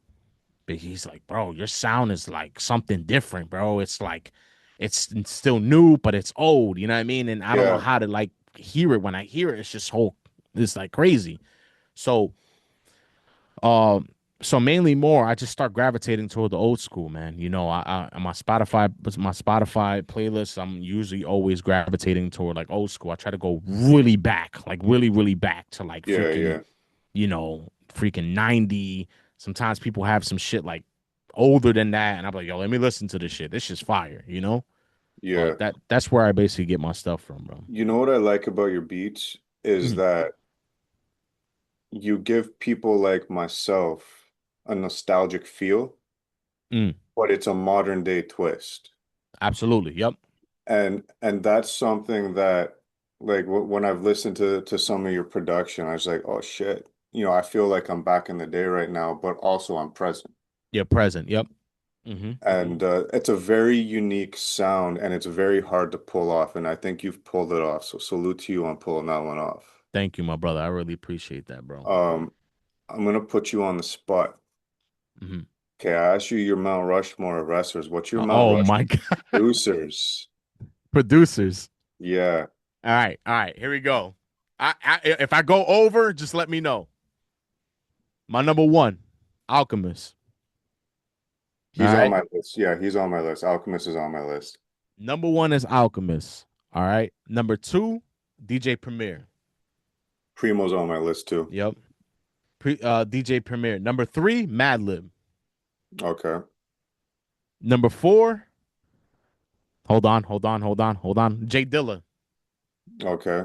Speaker 4: But he's like, bro, your sound is like something different, bro. It's like, it's still new, but it's old, you know what I mean? And I don't know
Speaker 3: Yeah.
Speaker 4: how to like hear it. When I hear it, it's just whole, it's like crazy. So Um, so mainly more, I just start gravitating toward the old school, man. You know, my Spotify playlist, I'm usually always gravitating toward like old school. I try to go really back, like really, really back to like
Speaker 3: Yeah.
Speaker 4: freaking,
Speaker 3: Yeah.
Speaker 4: you know, freaking 90. Sometimes people have some shit like older than that, and I'm like, yo, let me listen to this shit. This shit's fire, you know?
Speaker 3: Yeah.
Speaker 4: But that's where I basically get my stuff from, bro.
Speaker 3: You know what I like about your beats is
Speaker 4: Mm,
Speaker 3: that you give people like myself a nostalgic feel,
Speaker 4: mm,
Speaker 3: but it's a modern day twist.
Speaker 4: absolutely. Yep.
Speaker 3: And that's something that, like, when I've listened to some of your production, I was like, oh shit, I feel like I'm back in the day right now, but also I'm present.
Speaker 4: You're present. Yep. Hmm.
Speaker 3: And it's a very unique sound, and it's very hard to pull off. And I think you've pulled it off. So salute to you on pulling that one off.
Speaker 4: Thank you, my brother. I really appreciate that, bro.
Speaker 3: Um, I'm gonna put you on the spot.
Speaker 4: Hmm.
Speaker 3: Okay, I asked you your Mount Rushmore of wrestlers. What's your Mount
Speaker 4: Oh
Speaker 3: Rushmore
Speaker 4: my
Speaker 3: of
Speaker 4: God.
Speaker 3: producers?
Speaker 4: Producers.
Speaker 3: Yeah.
Speaker 4: All right. All right. Here we go. If I go over, just let me know. My number one, Alchemist. All
Speaker 3: He's on
Speaker 4: right.
Speaker 3: my list. Yeah, he's on my list. Alchemist is on my list.
Speaker 4: Number one is Alchemist. All right. Number two, DJ Premier.
Speaker 3: Primo's on my list too.
Speaker 4: Yep. DJ Premier. Number three, Madlib.
Speaker 3: Okay.
Speaker 4: Number four, hold on. Jay Dilla.
Speaker 3: Okay.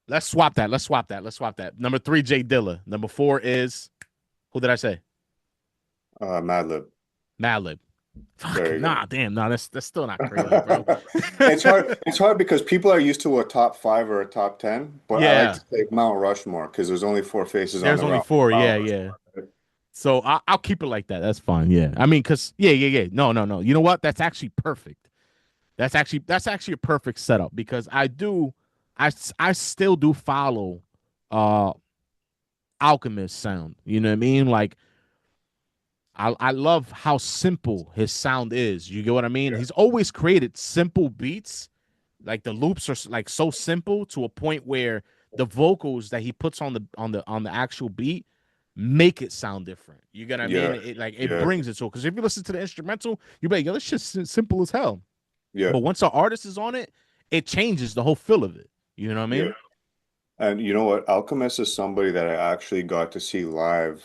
Speaker 4: Let's swap that. Number three, Jay Dilla. Number four is, who did I say?
Speaker 3: Madlib.
Speaker 4: Madlib. Fuck,
Speaker 3: There you
Speaker 4: nah, damn, nah, that's still not crazy, bro.
Speaker 3: go. It's hard. It's hard because people are used to a top five or a top 10, but I like
Speaker 4: Yeah,
Speaker 3: to say Mount Rushmore because there's only four faces on
Speaker 4: there's
Speaker 3: the
Speaker 4: only
Speaker 3: Mount
Speaker 4: four. Yeah, yeah.
Speaker 3: Rushmore.
Speaker 4: So I'll keep it like that. That's fine. Yeah, I mean, cause yeah. No. You know what? That's actually perfect. That's actually a perfect setup because I still do follow uh Alchemist sound. You know what I mean? Like I love how simple his sound is. You get what I mean?
Speaker 3: Yeah.
Speaker 4: He's always created simple beats. Like the loops are like so simple to a point where the vocals that he puts on the actual beat make it sound different. You get what I mean?
Speaker 3: Yeah.
Speaker 4: It
Speaker 3: Yeah.
Speaker 4: brings it so because if you listen to the instrumental, you be like, yo, this shit's simple as hell.
Speaker 3: Yeah.
Speaker 4: But once an artist is on it, it changes the whole feel of it. You know what I
Speaker 3: Yeah.
Speaker 4: mean?
Speaker 3: And you know what? Alchemist is somebody that I actually got to see live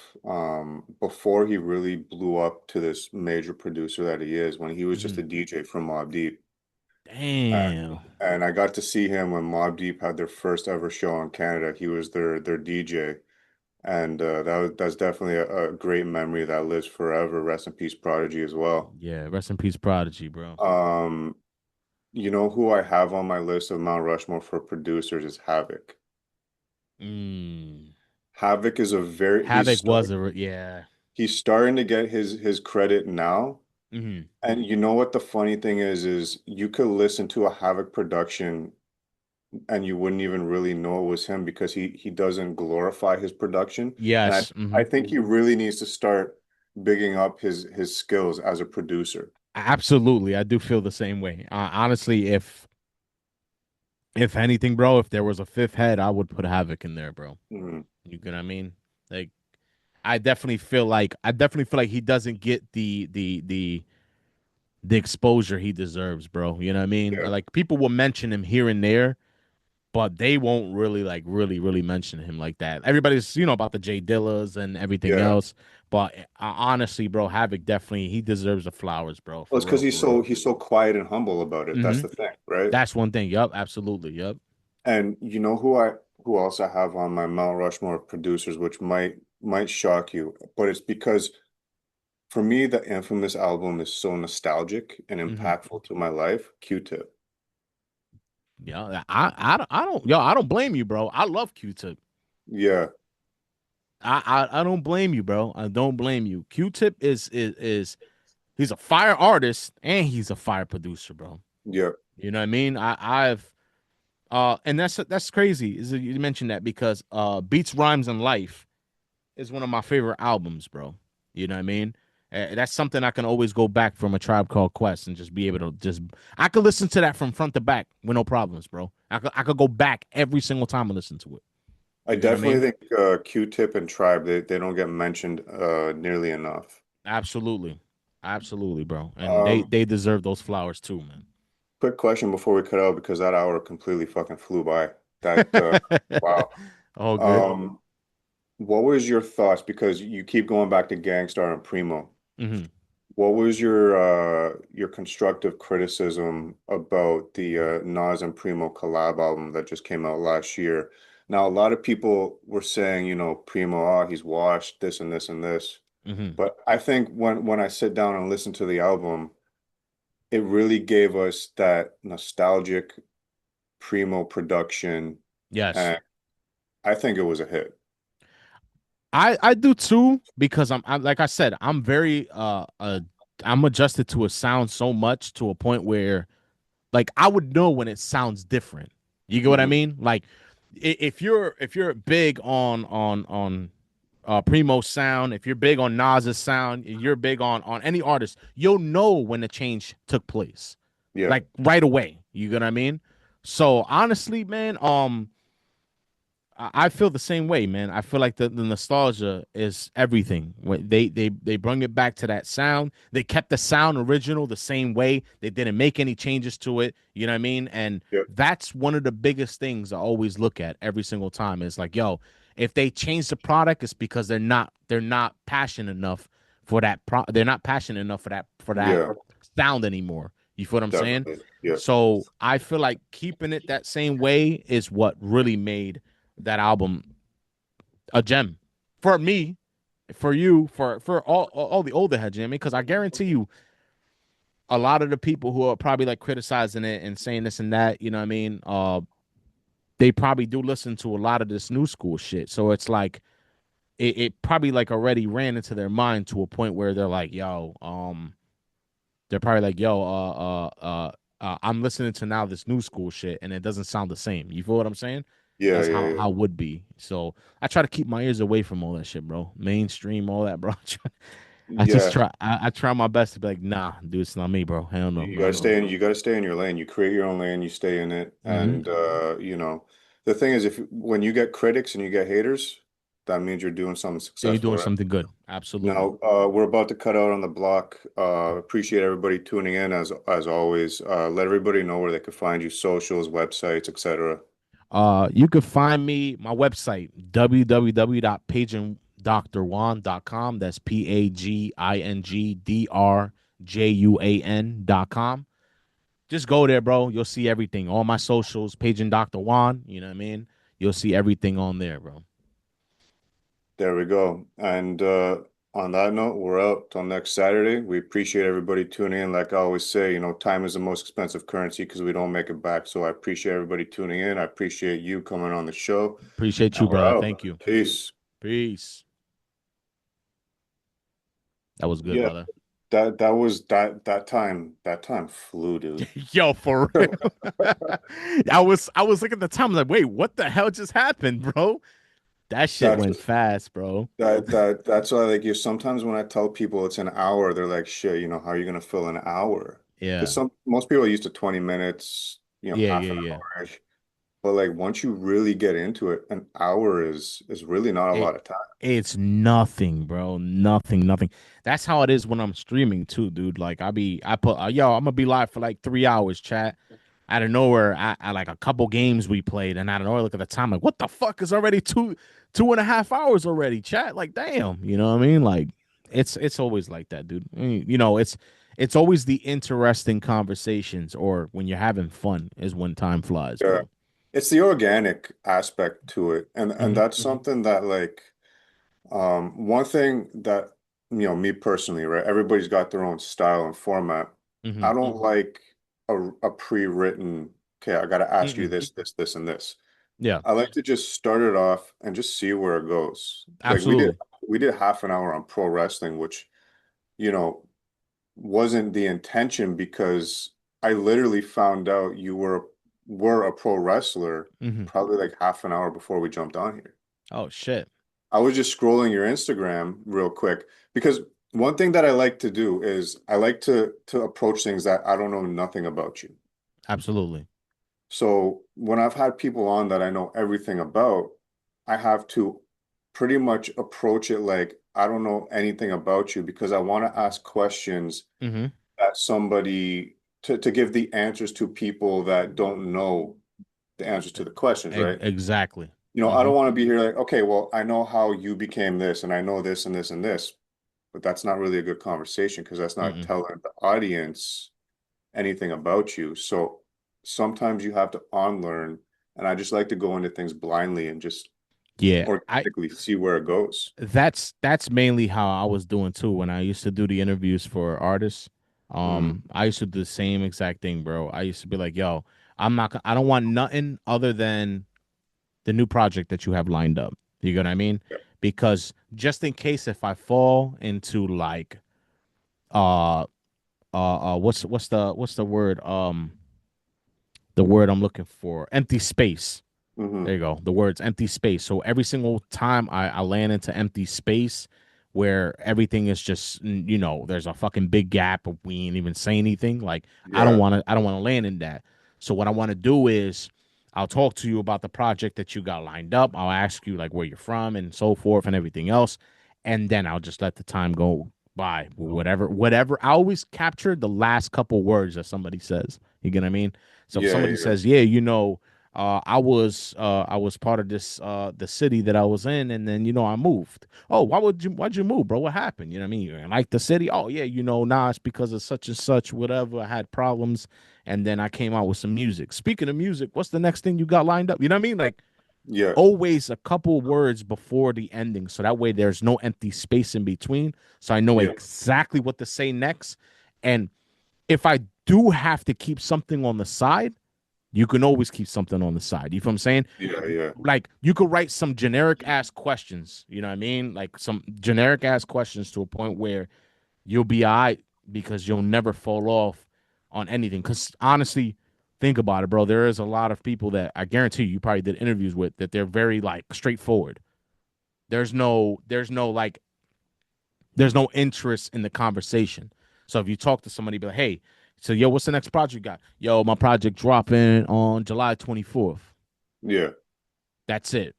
Speaker 3: before he really blew up to this major producer that he is when he was just
Speaker 4: Hmm.
Speaker 3: a DJ from Mobb Deep.
Speaker 4: Damn.
Speaker 3: And I got to see him when Mobb Deep had their first ever show in Canada. He was their DJ. And that's definitely a great memory that lives forever. Rest in peace, Prodigy as well.
Speaker 4: Yeah, rest in peace, Prodigy, bro.
Speaker 3: Um, you know who I have on my list of Mount Rushmore for producers is Havoc.
Speaker 4: Mm.
Speaker 3: Havoc is a very
Speaker 4: Havoc was yeah.
Speaker 3: he's starting to get his credit now.
Speaker 4: Hmm.
Speaker 3: And you know what the funny thing is you could listen to a Havoc production and you wouldn't even really know it was him because he doesn't glorify his production. And
Speaker 4: Yes.
Speaker 3: I think he really needs to start bigging up his skills as a producer.
Speaker 4: Absolutely. I do feel the same way. Honestly, if anything, bro, if there was a fifth head, I would put Havoc in there, bro.
Speaker 3: Mhm.
Speaker 4: You get what I mean? Like I definitely feel like he doesn't get the exposure he deserves, bro. You know what I mean?
Speaker 3: Yeah,
Speaker 4: Like people will mention him here and there, but they won't really really mention him like that. Everybody's about the Jay Dillas and everything
Speaker 3: yeah.
Speaker 4: else, but honestly, bro, Havoc definitely he deserves the flowers, bro.
Speaker 3: Well,
Speaker 4: For
Speaker 3: it's because
Speaker 4: real, for real.
Speaker 3: he's so quiet and humble about it. That's
Speaker 4: Hmm.
Speaker 3: the thing, right?
Speaker 4: That's one thing. Yup, absolutely. Yup.
Speaker 3: And you know who else I have on my Mount Rushmore of producers, which might shock you, but it's because for me the Infamous album is so nostalgic and
Speaker 4: Hmm.
Speaker 3: impactful to my life. Q-Tip.
Speaker 4: Yeah, I don't blame you, bro. I love Q-Tip.
Speaker 3: Yeah,
Speaker 4: I don't blame you, bro. I don't blame you. Q-Tip is he's a fire artist and he's a fire producer, bro.
Speaker 3: yeah,
Speaker 4: You know what I mean? I've and that's crazy. Is that you mentioned that because Beats, Rhymes, and Life is one of my favorite albums, bro. You know what I mean? That's something I can always go back from A Tribe Called Quest and just be able to just I could listen to that from front to back with no problems, bro. I could go back every single time and listen to it.
Speaker 3: I
Speaker 4: You get what I
Speaker 3: definitely
Speaker 4: mean?
Speaker 3: think Q-Tip and Tribe they don't get mentioned nearly enough.
Speaker 4: Absolutely. Absolutely, bro. And they
Speaker 3: Um,
Speaker 4: they deserve those flowers too,
Speaker 3: quick question before we cut out because that hour completely fucking flew by. That
Speaker 4: man.
Speaker 3: wow.
Speaker 4: All good.
Speaker 3: Um, what was your thoughts? Because you keep going back to Gangstar and Primo.
Speaker 4: Hmm.
Speaker 3: What was your constructive criticism about the Nas and Primo collab album that just came out last year? Now, a lot of people were saying, Primo, he's washed, this and this and this.
Speaker 4: Hmm.
Speaker 3: But I think when I sit down and listen to the album, it really gave us that nostalgic Primo production,
Speaker 4: Yes.
Speaker 3: and I think it was a hit.
Speaker 4: I do too because I'm like I said, I'm adjusted to a sound so much to a point where like I would know when it sounds different. You get what I
Speaker 3: Hmm.
Speaker 4: mean? Like if you're big on Primo's sound, if you're big on Nas's sound, you're big on any artist, you'll know when the change took place.
Speaker 3: Yeah,
Speaker 4: Like right away. You get what I mean? So honestly, man, I feel the same way, man. I feel like the nostalgia is everything. When they bring it back to that sound. They kept the sound original the same way. They didn't make any changes to it. You know what I mean? And
Speaker 3: yeah,
Speaker 4: that's one of the biggest things I always look at every single time. Is like, yo, if they change the product, it's because they're not passionate enough for that they're not passionate enough for that
Speaker 3: yeah,
Speaker 4: sound anymore. You feel what I'm saying?
Speaker 3: definitely. Yeah,
Speaker 4: So I feel like keeping it that same way is what really made that album a gem for me, for you, for all the older heads. You know what I mean? Because I guarantee you, a lot of the people who are probably like criticizing it and saying this and that, you know what I mean? They probably do listen to a lot of this new school shit. So it's like it probably like already ran into their mind to a point where they're like, yo, they're probably like, yo, I'm listening to now this new school shit and it doesn't sound the same. You feel what I'm saying?
Speaker 3: yeah,
Speaker 4: That's
Speaker 3: yeah,
Speaker 4: how
Speaker 3: yeah.
Speaker 4: it would be. So I try to keep my ears away from all that shit, bro. Mainstream, all that, bro. I just
Speaker 3: Yeah,
Speaker 4: try my best to be like, nah, dude, it's not me, bro. Hell no,
Speaker 3: you
Speaker 4: no,
Speaker 3: gotta
Speaker 4: no.
Speaker 3: stay in. You gotta stay in your lane. You create your own lane. You stay in it.
Speaker 4: Hmm.
Speaker 3: And the thing is, if when you get critics and you get haters, that means you're doing something
Speaker 4: Then you're
Speaker 3: successful,
Speaker 4: doing
Speaker 3: right?
Speaker 4: something good. Absolutely.
Speaker 3: Now, we're about to cut out on the block. Appreciate everybody tuning in as always. Let everybody know where they can find you, socials, websites, etc.
Speaker 4: You can find me my website www.pagingdrjuan.com. That's pagingdrjuan.com. Just go there, bro. You'll see everything. All my socials, Paging Dr. Juan. You know what I mean? You'll see everything on there, bro.
Speaker 3: There we go. And on that note, we're out till next Saturday. We appreciate everybody tuning in. Like I always say, time is the most expensive currency because we don't make it back. So I appreciate everybody tuning in. I appreciate you coming on the show.
Speaker 4: Appreciate you,
Speaker 3: And we're
Speaker 4: brother.
Speaker 3: out.
Speaker 4: Thank you.
Speaker 3: Peace.
Speaker 4: Peace. That was good,
Speaker 3: Yeah,
Speaker 4: brother.
Speaker 3: that time flew, dude.
Speaker 4: Yo, for real. I was looking at the time, like, wait, what the hell just happened, bro? That shit
Speaker 3: That's
Speaker 4: went fast, bro.
Speaker 3: that's why like you sometimes when I tell people it's an hour, they're like, shit, how are you gonna fill an hour? Because
Speaker 4: Yeah.
Speaker 3: most people are used to 20 minutes,
Speaker 4: Yeah,
Speaker 3: half
Speaker 4: yeah,
Speaker 3: an
Speaker 4: yeah.
Speaker 3: hour-ish. But like once you really get into it, an hour is really not a
Speaker 4: It
Speaker 3: lot of time.
Speaker 4: it's nothing, bro. Nothing, nothing. That's how it is when I'm streaming too, dude. Like I put yo, I'm gonna be live for like 3 hours, chat. Out of nowhere, I like a couple games we played, and out of nowhere, look at the time, like, what the fuck is already 2.5 hours already, chat? Like, damn, you know what I mean? Like, it's always like that, dude. I mean, it's always the interesting conversations or when you're having fun is when time flies,
Speaker 3: Yeah.
Speaker 4: bro.
Speaker 3: It's the organic aspect to it. And
Speaker 4: Hmm.
Speaker 3: that's something that like one thing that me personally, right? Everybody's got their own style and format.
Speaker 4: Hmm.
Speaker 3: I don't like a pre-written, okay, I got to ask you
Speaker 4: Mm-mm.
Speaker 3: this, and this.
Speaker 4: Yeah,
Speaker 3: I like to just start it off and just see where it goes. Like
Speaker 4: absolutely.
Speaker 3: we did half an hour on pro wrestling, which, you know, wasn't the intention because I literally found out you were a pro wrestler
Speaker 4: Hmm.
Speaker 3: probably like half an hour before we jumped on here.
Speaker 4: Oh shit.
Speaker 3: I was just scrolling your Instagram real quick because one thing that I like to do is I like to approach things that I don't know nothing about you.
Speaker 4: Absolutely.
Speaker 3: So when I've had people on that I know everything about, I have to pretty much approach it like I don't know anything about you because I want to ask questions
Speaker 4: Hmm.
Speaker 3: that somebody to give the answers to people that don't know the answers to the questions, right?
Speaker 4: Exactly.
Speaker 3: I
Speaker 4: Hmm.
Speaker 3: don't want to be here like, okay, well, I know how you became this and I know this and this and this, but that's not really a good conversation because that's not
Speaker 4: Mm-mm.
Speaker 3: telling the audience anything about you. So sometimes you have to unlearn, and I just like to go into things blindly and just
Speaker 4: Yeah, I
Speaker 3: organically see where it goes.
Speaker 4: that's mainly how I was doing too when I used to do the interviews for artists.
Speaker 3: Mm,
Speaker 4: I used to do the same exact thing, bro. I used to be like, "Yo, I don't want nothing other than the new project that you have lined up." You get what I mean? Because just in case if I fall into like uh what's the word the word I'm looking for, empty space. There
Speaker 3: hmm
Speaker 4: you go. The words empty space. So every single time I land into empty space where everything is just there's a fucking big gap of we ain't even say anything. Like
Speaker 3: Yeah,
Speaker 4: I don't want to land in that. So what I want to do is I'll talk to you about the project that you got lined up. I'll ask you like where you're from and so forth and everything else. And then I'll just let the time go by. Whatever. I always capture the last couple words that somebody says. You get what I mean? So if
Speaker 3: yeah,
Speaker 4: somebody
Speaker 3: yeah,
Speaker 4: says, yeah, I was part of this the city that I was in, and then I moved. Oh, why'd you move, bro? What happened? You know what I mean? You like the city? Oh yeah, nah, it's because of such and such, whatever. I had problems, and then I came out with some music. Speaking of music, what's the next thing you got lined up? You know what I mean? Like
Speaker 3: yeah,
Speaker 4: always a couple words before the ending, so that way there's no empty space in between. So I know
Speaker 3: yeah,
Speaker 4: exactly what to say next. And if I do have to keep something on the side, you can always keep something on the side. You feel what I'm saying?
Speaker 3: yeah, yeah,
Speaker 4: Like you could write some generic ass questions. You know what I mean? Like some generic ass questions to a point where you'll be all right because you'll never fall off on anything. Because honestly, think about it, bro. There is a lot of people that I guarantee you probably did interviews with that they're very like straightforward. There's no interest in the conversation. So if you talk to somebody, be like, hey, so yo, what's the next project you got? Yo, my project dropping on July 24th.
Speaker 3: yeah,
Speaker 4: That's it.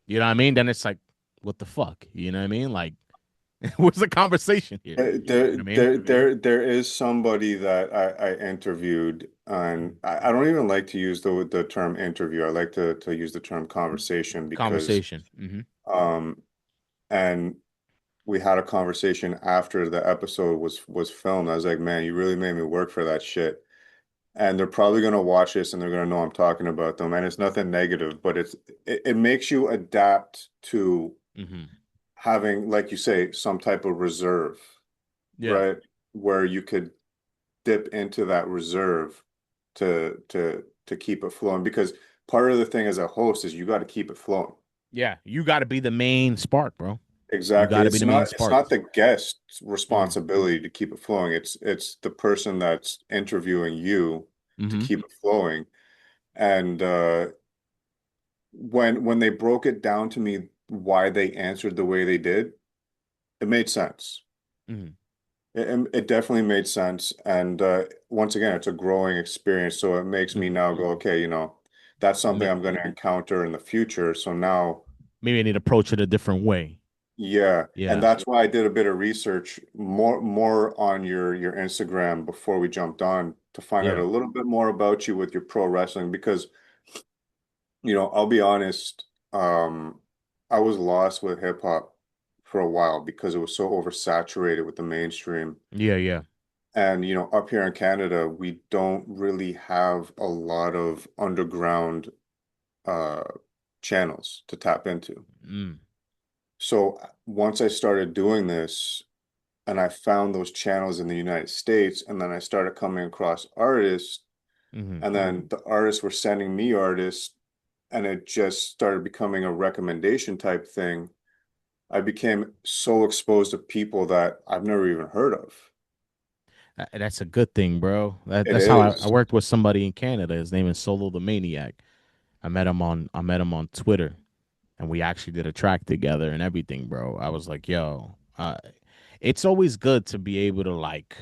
Speaker 4: You know what I mean? Then it's like, what the fuck? You know what I mean? Like, what's the conversation here? You know what I mean?
Speaker 3: There is somebody that I interviewed, and I don't even like to use the term interview. I like to use the term conversation because
Speaker 4: Conversation. Hmm.
Speaker 3: um and we had a conversation after the episode was filmed. I was like, man, you really made me work for that shit. And they're probably gonna watch this and they're gonna know I'm talking about them. And it's nothing negative, but it makes you adapt to
Speaker 4: Hmm.
Speaker 3: having, like you say, some type of reserve,
Speaker 4: Yeah.
Speaker 3: right? Where you could dip into that reserve to keep it flowing. Because part of the thing as a host is you got to keep it flowing.
Speaker 4: Yeah. You got to be the main spark, bro. You
Speaker 3: Exactly.
Speaker 4: got to be the main
Speaker 3: It's
Speaker 4: spark.
Speaker 3: not the guest's
Speaker 4: Hmm.
Speaker 3: responsibility to keep it flowing. It's the person that's interviewing you to
Speaker 4: Hmm.
Speaker 3: keep it flowing. And when they broke it down to me why they answered the way they did, it made sense.
Speaker 4: Hmm.
Speaker 3: It definitely made sense. And once again, it's a growing experience. So it makes me
Speaker 4: Hmm.
Speaker 3: now go, okay, that's something I'm going to encounter in the future. So now,
Speaker 4: Maybe I need to approach it a different way.
Speaker 3: yeah. And
Speaker 4: Yeah.
Speaker 3: that's why I did a bit of research more on your Instagram before we jumped on to find out
Speaker 4: Yeah.
Speaker 3: a little bit more about you with your pro wrestling because, I'll be honest, I was lost with hip hop for a while because it was so oversaturated with the mainstream.
Speaker 4: Yeah. Yeah.
Speaker 3: And, up here in Canada, we don't really have a lot of underground uh channels to tap into.
Speaker 4: Mm.
Speaker 3: So once I started doing this and I found those channels in the United States, and then I started coming across artists,
Speaker 4: Hmm.
Speaker 3: and then the artists were sending me artists, and it just started becoming a recommendation type thing. I became so exposed to people that I've never even heard of.
Speaker 4: That's a good thing, bro.
Speaker 3: It
Speaker 4: That's how I
Speaker 3: is.
Speaker 4: worked with somebody in Canada. His name is Solo the Maniac. I met him on Twitter, and we actually did a track together and everything, bro. I was like, yo, it's always good to be able to like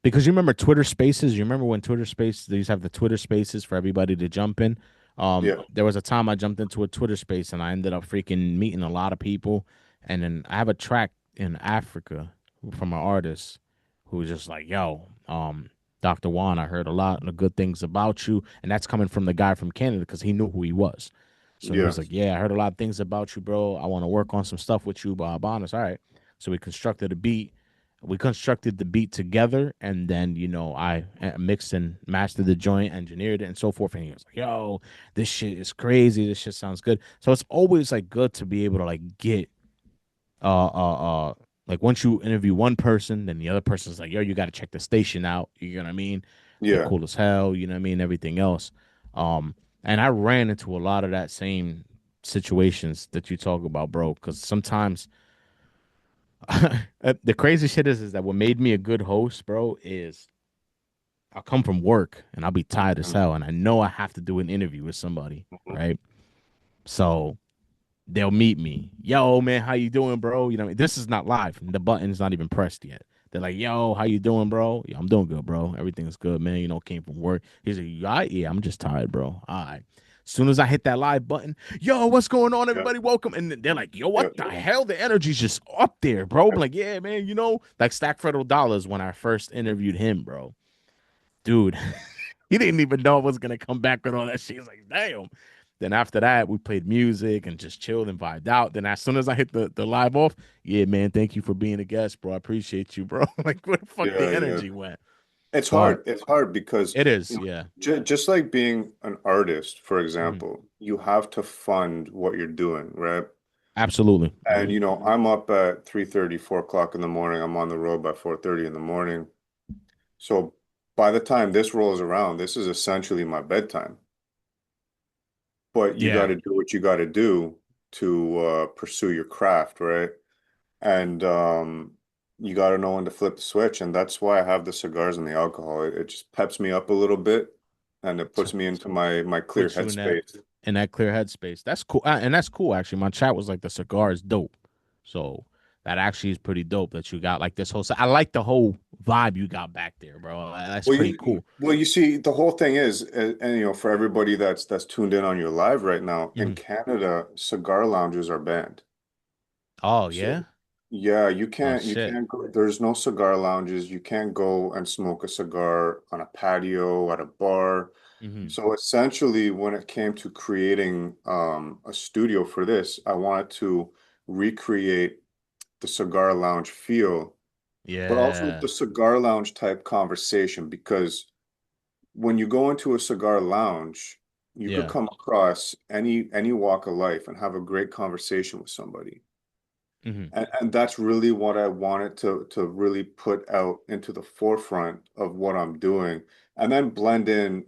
Speaker 4: because you remember Twitter Spaces. You remember when Twitter Spaces they used to have the Twitter Spaces for everybody to jump in.
Speaker 3: Yeah.
Speaker 4: There was a time I jumped into a Twitter Space and I ended up freaking meeting a lot of people. And then I have a track in Africa from an artist who was just like, "Yo, Dr. Juan, I heard a lot of good things about you," and that's coming from the guy from Canada because he knew who he was. So he
Speaker 3: Yeah.
Speaker 4: was like, "Yeah, I heard a lot of things about you, bro. I want to work on some stuff with you, blah blah." And it's all right. So we constructed the beat together, and then I mixed and mastered the joint, engineered it, and so forth. And he was like, "Yo, this shit is crazy. This shit sounds good." So it's always like good to be able to like get uh uh uh like once you interview one person, then the other person's like, "Yo, you got to check the station out." You know what I mean? They're
Speaker 3: Yeah.
Speaker 4: cool as hell. You know what I mean? Everything else. Um, and I ran into a lot of that same situations that you talk about, bro. Because sometimes the crazy shit is that what made me a good host, bro, is I'll come from work and I'll be tired as hell, and I know I have to do an interview with somebody,
Speaker 3: Mhm.
Speaker 4: right? So they'll meet me. Yo, man, how you doing, bro? You know, this is not live. The button's not even pressed yet. They're like, yo, how you doing, bro? Yeah, I'm doing good, bro. Everything's good, man. Came from work. He's like, you all right? Yeah, I'm just tired, bro. All right. As soon as I hit that live button, yo, what's going on,
Speaker 3: Yeah.
Speaker 4: everybody? Welcome. And they're like, yo,
Speaker 3: Yeah.
Speaker 4: what the hell? The energy's just up there, bro. I'm like, yeah, man, like Stack Freddo Dollars when I first interviewed him, bro. Dude, he didn't even know I was gonna come back with all that shit. He's like, damn. Then after that, we played music and just chilled and vibed out. Then as soon as I hit the live off, yeah, man, thank you for being a guest, bro. I appreciate you, bro. Like, where the fuck the
Speaker 3: Yeah. Yeah.
Speaker 4: energy went?
Speaker 3: It's
Speaker 4: But
Speaker 3: hard. It's hard because
Speaker 4: it is, yeah.
Speaker 3: just like being an artist, for
Speaker 4: Mhm.
Speaker 3: example, you have to fund what you're doing, right?
Speaker 4: Absolutely.
Speaker 3: And I'm up at 3:30, 4 o'clock in the morning. I'm on the road by 4:30 in the morning. So by the time this rolls around, this is essentially my bedtime. But you got
Speaker 4: Yeah.
Speaker 3: to do what you got to do to pursue your craft, right? And you got to know when to flip the switch, and that's why I have the cigars and the alcohol. It just peps me up a little bit, and it
Speaker 4: So
Speaker 3: puts me into my clear
Speaker 4: put you
Speaker 3: headspace.
Speaker 4: in that clear headspace. That's cool. And that's cool actually. My chat was like the cigar is dope. So that actually is pretty dope. That you got like this whole. I like the whole vibe you got back there, bro. That's
Speaker 3: Well,
Speaker 4: pretty cool.
Speaker 3: you see, the whole thing is, and for everybody that's tuned in on your live right now, in
Speaker 4: Mhm.
Speaker 3: Canada, cigar lounges are banned.
Speaker 4: Oh
Speaker 3: So
Speaker 4: yeah.
Speaker 3: yeah,
Speaker 4: Oh
Speaker 3: you
Speaker 4: shit.
Speaker 3: can't go, there's no cigar lounges. You can't go and smoke a cigar on a patio at a bar.
Speaker 4: Hmm.
Speaker 3: So essentially, when it came to creating a studio for this, I wanted to recreate the cigar lounge feel, but also
Speaker 4: Yeah.
Speaker 3: the cigar lounge type conversation, because when you go into a cigar lounge, you could
Speaker 4: Yeah.
Speaker 3: come across any walk of life and have a great conversation with somebody.
Speaker 4: Hmm.
Speaker 3: And that's really what I wanted to really put out into the forefront of what I'm doing. And then blend in,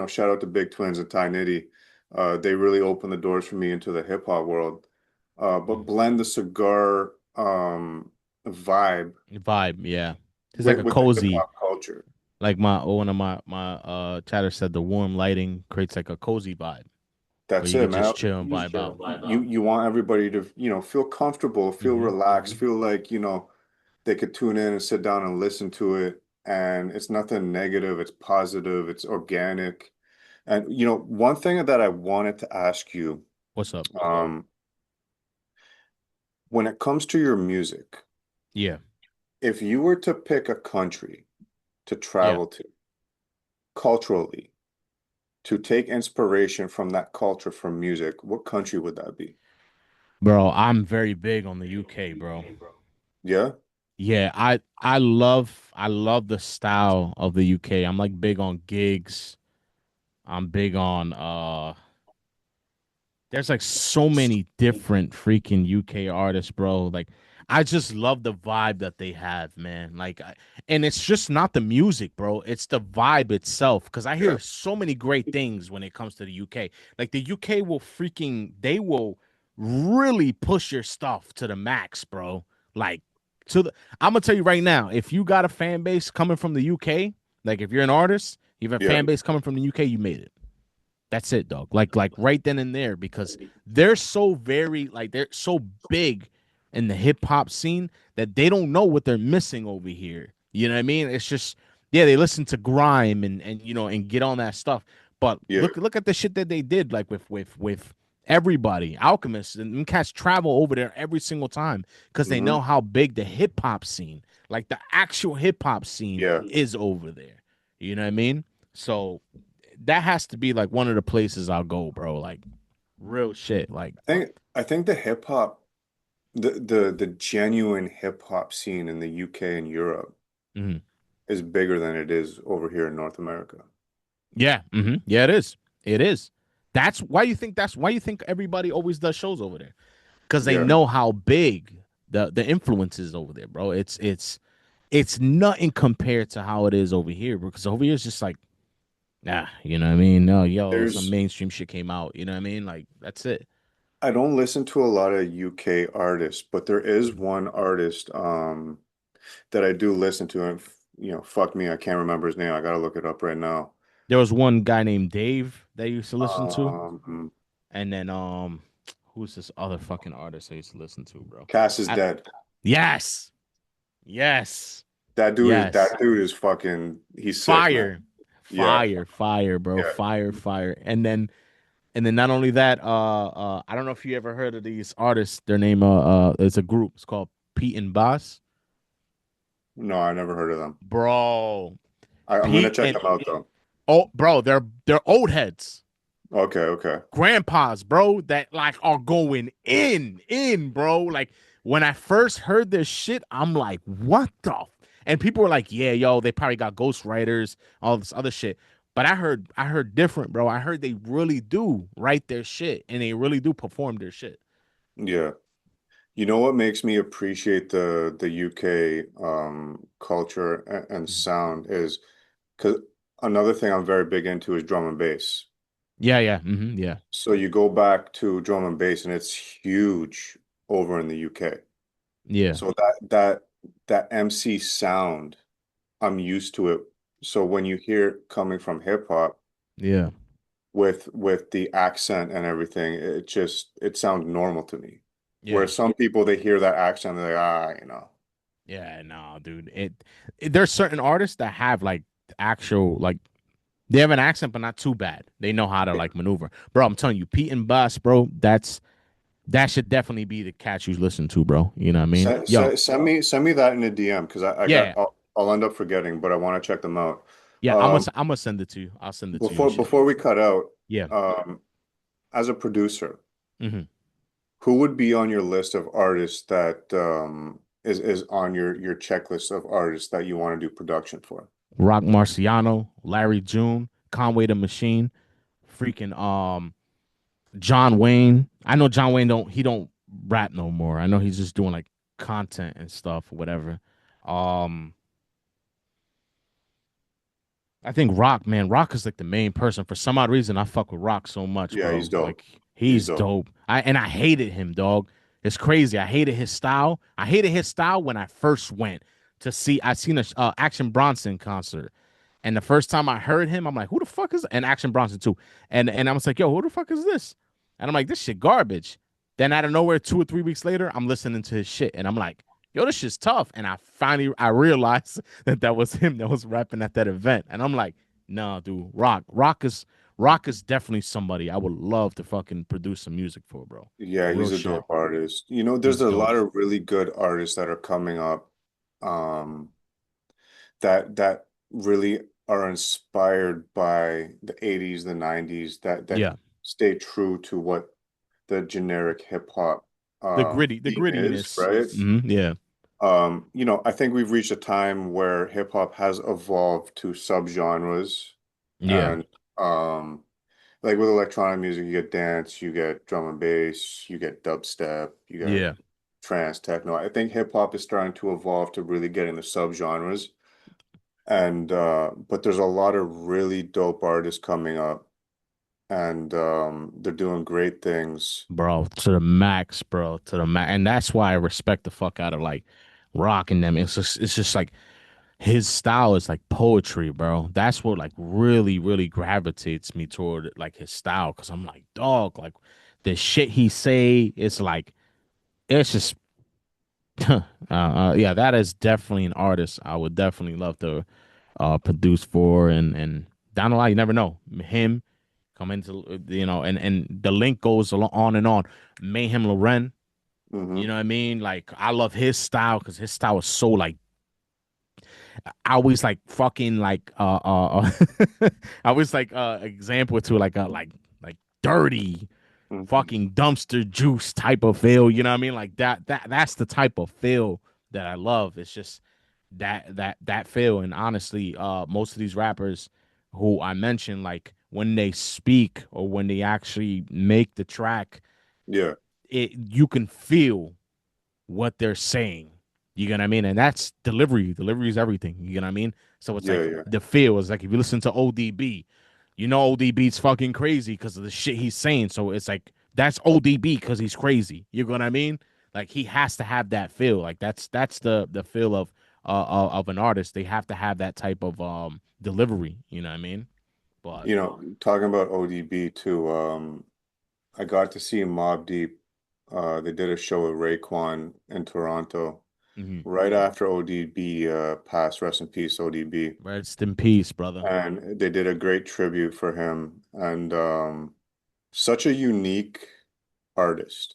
Speaker 3: shout out to Big Twins and Ty Nitty. They really opened the doors for me into the hip hop world. But blend the cigar vibe
Speaker 4: Vibe. Yeah. It's like
Speaker 3: with
Speaker 4: a
Speaker 3: the hip
Speaker 4: cozy.
Speaker 3: hop culture.
Speaker 4: Like one of my chatter said, the warm lighting creates like a cozy vibe where
Speaker 3: That's
Speaker 4: you
Speaker 3: it,
Speaker 4: could
Speaker 3: man.
Speaker 4: just chill and vibe out.
Speaker 3: You want everybody to, feel comfortable, feel
Speaker 4: Hmm.
Speaker 3: relaxed, feel like, they could tune in and sit down and listen to it. And it's nothing negative, it's positive, it's organic. And one thing that I wanted to ask you,
Speaker 4: What's up?
Speaker 3: um, when it comes to your music,
Speaker 4: Yeah.
Speaker 3: if you were to pick a country to
Speaker 4: Yeah.
Speaker 3: travel to culturally, to take inspiration from that culture from music, what country would that be?
Speaker 4: Bro, I'm very big on the UK, bro.
Speaker 3: Yeah?
Speaker 4: Yeah, I love the style of the UK. I'm like big on gigs. I'm big on there's like so many different freaking UK artists, bro. Like I just love the vibe that they have, man. And it's just not the music, bro. It's the vibe itself. Because I
Speaker 3: Yeah.
Speaker 4: hear so many great things when it comes to the UK. Like the UK will they will really push your stuff to the max, bro. Like I'm gonna tell you right now, if you got a fan base coming from the UK, like if you're an artist, you have a
Speaker 3: Yeah.
Speaker 4: fan base coming from the UK, you made it. That's it, dog. Like right then and there, because they're so they're so big in the hip hop scene that they don't know what they're missing over here. You know what I mean? It's just yeah, they listen to grime and and get on that stuff. But
Speaker 3: Yeah.
Speaker 4: look at the shit that they did like with everybody, Alchemist and them cats travel over there every single time because they
Speaker 3: Hmm.
Speaker 4: know how big the hip hop scene, like the actual hip hop scene,
Speaker 3: Yeah.
Speaker 4: is over there. You know what I mean? So that has to be like one of the places I'll go, bro. Like real shit. Like,
Speaker 3: I think the hip hop, the genuine hip hop scene in the UK and Europe
Speaker 4: mhm.
Speaker 3: is bigger than it is over here in North America.
Speaker 4: Yeah, yeah, it is. It is. That's why you think everybody always does shows over there because they
Speaker 3: Yeah.
Speaker 4: know how big the influence is over there, bro. It's nothing compared to how it is over here because over here it's just like nah, you know what I mean? No, yo, some
Speaker 3: There's
Speaker 4: mainstream shit came out. You know what I mean? Like that's it.
Speaker 3: I don't listen to a lot of UK artists, but there is
Speaker 4: Mhm.
Speaker 3: one artist that I do listen to, and fuck me, I can't remember his name. I gotta look it up right now.
Speaker 4: There was one guy named Dave that I used to listen to.
Speaker 3: Um,
Speaker 4: And then who's this other fucking artist I used to listen to, bro?
Speaker 3: Cass is
Speaker 4: I,
Speaker 3: dead.
Speaker 4: yes. Yes.
Speaker 3: That
Speaker 4: Yes.
Speaker 3: dude is fucking, he's sick, man.
Speaker 4: Fire.
Speaker 3: Yeah.
Speaker 4: Fire, bro.
Speaker 3: Yeah.
Speaker 4: Fire. And then not only that, I don't know if you ever heard of these artists. Their name it's a group. It's called Pete and Boss.
Speaker 3: No, I never heard of them.
Speaker 4: Bro.
Speaker 3: I'm gonna
Speaker 4: Pete
Speaker 3: check
Speaker 4: and
Speaker 3: them out though.
Speaker 4: oh bro, they're old heads.
Speaker 3: Okay, okay.
Speaker 4: Grandpas, bro, that like are going in, bro. Like when I first heard this shit, I'm like, what the? And people were like, yeah, yo, they probably got ghostwriters, all this other shit. But I heard different, bro. I heard they really do write their shit and they really do perform their shit.
Speaker 3: Yeah. You know what makes me appreciate the UK culture and
Speaker 4: Mhm.
Speaker 3: sound is because another thing I'm very big into is drum and bass.
Speaker 4: Yeah, yeah,
Speaker 3: So you go back to drum and bass and it's huge over in the UK.
Speaker 4: yeah,
Speaker 3: So that MC sound, I'm used to it. So when you hear it coming from hip hop
Speaker 4: yeah,
Speaker 3: with the accent and everything, it sounds normal to me. Where
Speaker 4: Yeah.
Speaker 3: some people they hear that accent, they're like,
Speaker 4: Yeah, no, dude. There's certain artists that have like actual like they have an accent, but not too bad. They know how to
Speaker 3: yeah.
Speaker 4: like maneuver. Bro, I'm telling you, Pete and Bus, bro, that should definitely be the cats you listen to, bro. You know what I mean? Yo,
Speaker 3: Send me that in a DM because
Speaker 4: yeah,
Speaker 3: I'll end up forgetting, but I want to check them out.
Speaker 4: yeah. I'm gonna send it to you. I'll send it to you and shit.
Speaker 3: Before we cut out,
Speaker 4: Yeah.
Speaker 3: um, as a producer,
Speaker 4: Hmm.
Speaker 3: who would be on your list of artists that is on your checklist of artists that you want to do production for?
Speaker 4: Rock Marciano, Larry June, Conway the Machine, freaking John Wayne. I know John Wayne don't rap no more. I know he's just doing like content and stuff, whatever. Um, I think Rock, man, Rock is like the main person. For some odd reason, I fuck with Rock so much,
Speaker 3: Yeah, he's
Speaker 4: bro.
Speaker 3: dope.
Speaker 4: Like
Speaker 3: He's
Speaker 4: he's
Speaker 3: dope.
Speaker 4: dope. I hated him, dog. It's crazy. I hated his style. I hated his style when I first went to see. I seen a Action Bronson concert, and the first time I heard him, I'm like, who the fuck is? And Action Bronson too. And I was like, yo, who the fuck is this? And I'm like, this shit garbage. Then out of nowhere, 2 or 3 weeks later, I'm listening to his shit, and I'm like, yo, this shit's tough. And I realized that was him that was rapping at that event, and I'm like. No, dude. Rock is definitely somebody I would love to fucking produce some music for, bro.
Speaker 3: Yeah,
Speaker 4: Real
Speaker 3: he's a
Speaker 4: shit.
Speaker 3: dope artist. There's
Speaker 4: He's
Speaker 3: a
Speaker 4: dope,
Speaker 3: lot of really good artists that are coming up, um, that really are inspired by the 80s, the 90s, that
Speaker 4: yeah.
Speaker 3: stay true to what the generic hip hop
Speaker 4: The
Speaker 3: theme is,
Speaker 4: grittiness.
Speaker 3: right?
Speaker 4: Yeah,
Speaker 3: I think we've reached a time where hip hop has evolved to subgenres
Speaker 4: yeah,
Speaker 3: and like with electronic music, you get dance, you get drum and bass, you get dubstep, you get
Speaker 4: yeah,
Speaker 3: trance, techno. I think hip hop is starting to evolve to really get into subgenres. And but there's a lot of really dope artists coming up and they're doing great things.
Speaker 4: bro. To the max, bro. To the max, and that's why I respect the fuck out of like Rock and them. It's just like his style is like poetry, bro. That's what like really gravitates me toward like his style, because I'm like, dog, like the shit he say is like it's just yeah, that is definitely an artist I would definitely love to produce for, and down the line you never know him come into and the link goes on and on. Mayhem Loren, you
Speaker 3: Hmm.
Speaker 4: know what I mean? Like I love his style because his style is so like I always like fucking like I always like example to like dirty
Speaker 3: Hmm.
Speaker 4: fucking dumpster juice type of feel. You know what I mean? Like that's the type of feel that I love. It's just that feel. And honestly, most of these rappers who I mentioned, like when they speak or when they actually make the track,
Speaker 3: Yeah,
Speaker 4: it you can feel what they're saying. You get what I mean? And that's delivery. Delivery is everything. You get what I mean? So it's
Speaker 3: yeah,
Speaker 4: like
Speaker 3: yeah.
Speaker 4: the feel is like if you listen to ODB, you know ODB's fucking crazy because of the shit he's saying. So it's like that's ODB because he's crazy. You get what I mean? Like he has to have that feel. Like that's the feel of an artist. They have to have that type of delivery. You know what I mean? But
Speaker 3: Talking about ODB too, I got to see Mob Deep. They did a show with Raekwon in Toronto
Speaker 4: mhm.
Speaker 3: right after ODB passed. Rest in peace, ODB.
Speaker 4: Rest in peace, brother.
Speaker 3: And they did a great tribute for him. And such a unique artist.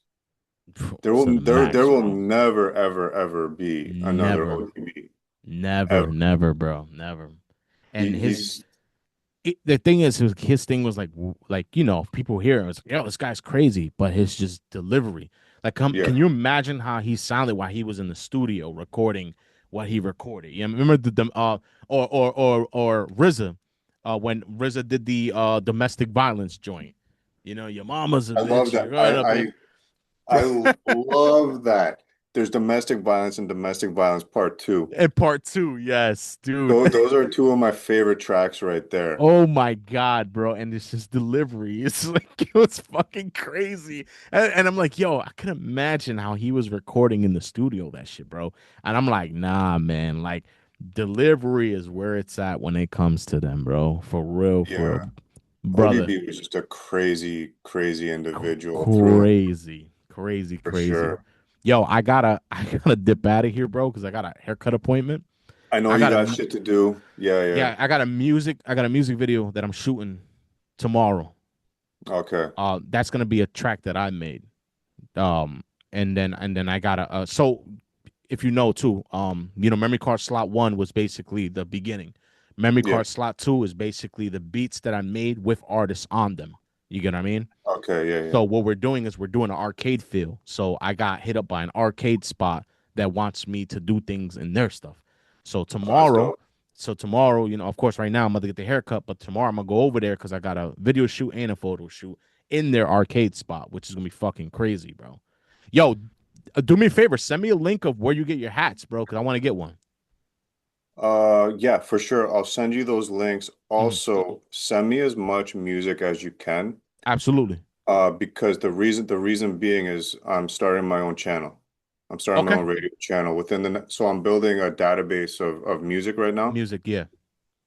Speaker 4: To the
Speaker 3: There
Speaker 4: max,
Speaker 3: will
Speaker 4: bro.
Speaker 3: never ever be another
Speaker 4: Never,
Speaker 3: ODB
Speaker 4: never,
Speaker 3: ever.
Speaker 4: never, bro, never. And
Speaker 3: He's
Speaker 4: the thing is his thing was like people hear it was like, yo, this guy's crazy, but his just delivery, like
Speaker 3: yeah.
Speaker 4: can you imagine how he sounded while he was in the studio recording what he recorded? You remember the or RZA, when RZA did the domestic violence joint, your mama's a
Speaker 3: I love
Speaker 4: bitch,
Speaker 3: that.
Speaker 4: you're gonna be
Speaker 3: I love that. There's domestic violence and domestic violence part two.
Speaker 4: in part two, yes, dude.
Speaker 3: Those are two of my favorite tracks right there.
Speaker 4: Oh my God, bro. And it's just delivery. It's like it was fucking crazy. And I'm like, yo, I can imagine how he was recording in the studio that shit, bro. And I'm like, nah, man. Like delivery is where it's at when it comes to them, bro. For real.
Speaker 3: Yeah.
Speaker 4: Brother.
Speaker 3: ODB was just a crazy, crazy individual through and
Speaker 4: Crazy. Crazy,
Speaker 3: For
Speaker 4: crazy.
Speaker 3: sure.
Speaker 4: Yo, I gotta dip out of here, bro, because I got a haircut appointment.
Speaker 3: I know
Speaker 4: I
Speaker 3: you
Speaker 4: got
Speaker 3: got
Speaker 4: a
Speaker 3: shit to do. Yeah, yeah.
Speaker 4: yeah, I got a music video that I'm shooting tomorrow.
Speaker 3: Okay.
Speaker 4: That's gonna be a track that I made. And then I gotta so if you know too, memory card slot 1 was basically the beginning. Memory
Speaker 3: Yeah.
Speaker 4: card slot 2 is basically the beats that I made with artists on them. You get what I mean?
Speaker 3: Okay, yeah, yeah.
Speaker 4: So what we're doing is we're doing an arcade feel. So I got hit up by an arcade spot that wants me to do things in their stuff. So
Speaker 3: Oh, that's
Speaker 4: tomorrow,
Speaker 3: dope.
Speaker 4: of course, right now I'm about to get the haircut, but tomorrow I'm gonna go over there because I got a video shoot and a photo shoot in their arcade spot, which is gonna be fucking crazy, bro. Yo, do me a favor, send me a link of where you get your hats, bro, because I want to get one.
Speaker 3: Yeah, for sure. I'll send you those links.
Speaker 4: Mhm.
Speaker 3: Also, send me as much music as you can.
Speaker 4: Absolutely.
Speaker 3: Because the reason being is I'm starting my own channel. I'm starting my
Speaker 4: Okay.
Speaker 3: own radio channel so I'm building a database of music right now.
Speaker 4: Music, yeah.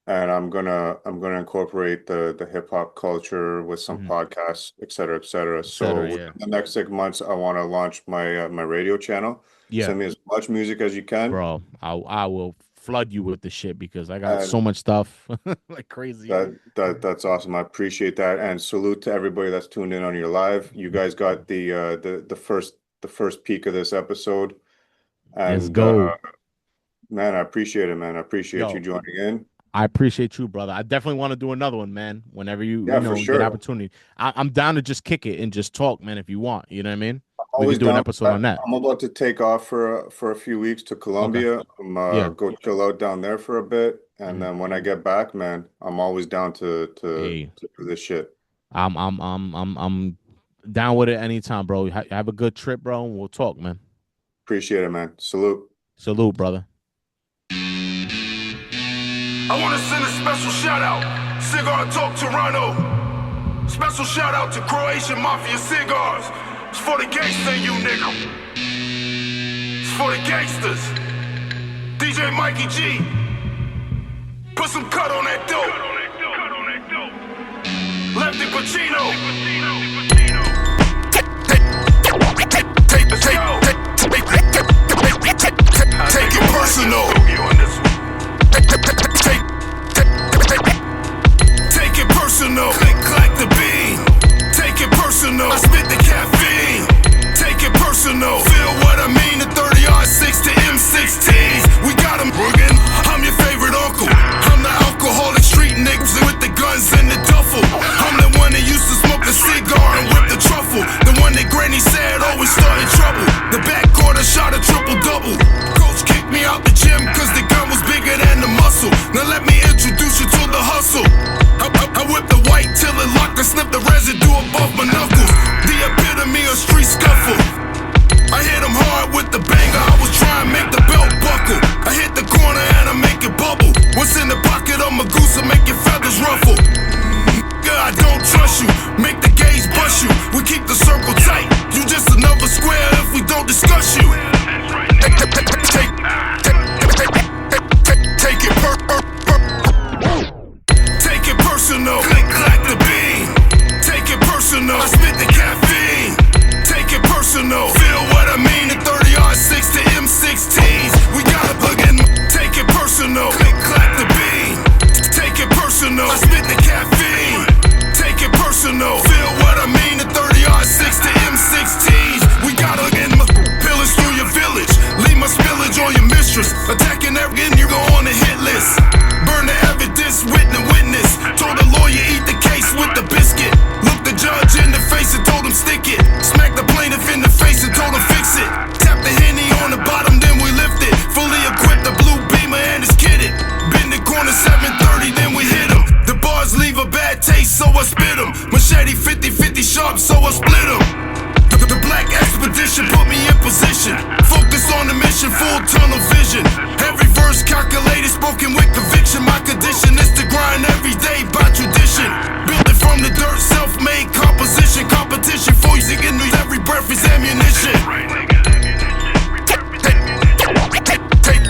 Speaker 3: And I'm gonna incorporate the hip hop culture with some
Speaker 4: Mhm.
Speaker 3: podcasts, et cetera, et cetera.
Speaker 4: Et
Speaker 3: So
Speaker 4: cetera,
Speaker 3: within
Speaker 4: yeah.
Speaker 3: the next 6 months, I want to launch my radio channel.
Speaker 4: Yeah.
Speaker 3: Send me as much music as you can,
Speaker 4: Bro, I will flood you with the shit because I got
Speaker 3: and
Speaker 4: so much stuff like crazy.
Speaker 3: that's awesome. I appreciate that, and salute to everybody that's tuned in on your live. You guys got the first peak of this episode,
Speaker 4: Let's
Speaker 3: and
Speaker 4: go.
Speaker 3: man, I appreciate it, man. I appreciate you
Speaker 4: Yo,
Speaker 3: joining in.
Speaker 4: I appreciate you, brother. I definitely want to do another one, man. Whenever you
Speaker 3: Yeah, for
Speaker 4: get
Speaker 3: sure.
Speaker 4: opportunity, I'm down to just kick it and just talk, man. If you want, you know what I mean. We
Speaker 3: Always
Speaker 4: could do an
Speaker 3: down
Speaker 4: episode
Speaker 3: for
Speaker 4: on
Speaker 3: that.
Speaker 4: that.
Speaker 3: I'm about to take off for a few weeks to
Speaker 4: Okay.
Speaker 3: Colombia. I'm
Speaker 4: Yeah.
Speaker 3: go chill out down there for a bit, and
Speaker 4: Mhm.
Speaker 3: then when I get back, man, I'm always down to
Speaker 4: Hey,
Speaker 3: do this shit.
Speaker 4: I'm down with it anytime, bro. Have a good trip, bro. And we'll talk, man.
Speaker 3: Appreciate it, man. Salute.
Speaker 4: Salute, brother.
Speaker 5: I want to send a special shout out, Cigar Talk Toronto. Special shout out to Croatian Mafia Cigars. It's for the gangster, you nigga. It's for the gangsters. DJ Mikey G. Put some cut on that dope. Lefty Pacino. Take it personal. Take it personal. Click, clack the beam. Take it personal. I spit the caffeine. Take it personal. Feel what I mean? The 30R6 to M16s. We got them rugging. I'm your favorite uncle. I'm the alcoholic street niggas with the guns and the duffel. I'm the one that used to smoke the cigar and whip the truffle. The one that Granny said always started trouble. The backcourt shot a triple-double. Coach kicked me out the gym cause the gun was bigger than the muscle. Now let me introduce you to the hustle. I whip the white till it locked and snip the residue above my knuckles. The epitome of street scuffle. I hit him hard with the banger. I was trying to make the belt buckle. I hit the corner and I make it bubble. What's in the pocket of my goose will make your feathers ruffle. I don't trust you. Make the gauge bust you. We keep the circle tight. You just another square if we don't discuss you. Take it Take it personal. Click, clack the beam. Take it personal. I spit the caffeine. Take it personal. Feel what I mean? The 30R6 to M16s. We gotta plug in. Take it personal. Click, clack the beam. Take it personal. I spit the caffeine. Take it personal. Feel what I mean? The 30R6 to M16s. We gotta get pillage through your village. Leave my spillage on your mistress. Attacking everything, you go on the hit list. Burn the evidence, witness. Told the lawyer eat the case with the biscuit. Looked the judge in the face and told him stick it. Smacked the plaintiff in the face and told him fix it. Tap the Henny on the bottom, then we lift it. Fully equipped, the blue beamer and it's kitted. Bend the corner 730, then we hit him. The bars leave a bad taste, so I spit them. Machete 50-50 sharp, so I split them. The black expedition put me in position. Focus on the mission, full tunnel vision. Every verse calculated, spoken with conviction. My condition is to grind every day by tradition. Built it from the dirt, self-made composition. Competition for you in every breath is ammunition.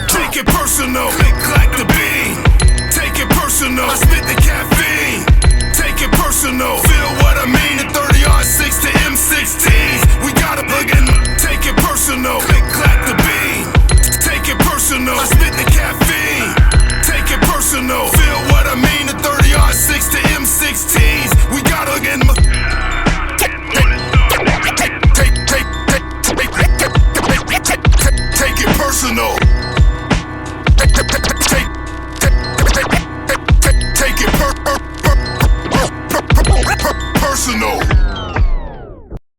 Speaker 5: Take it personal. Click, clack the beam. Take it personal. I spit the caffeine. Take it personal.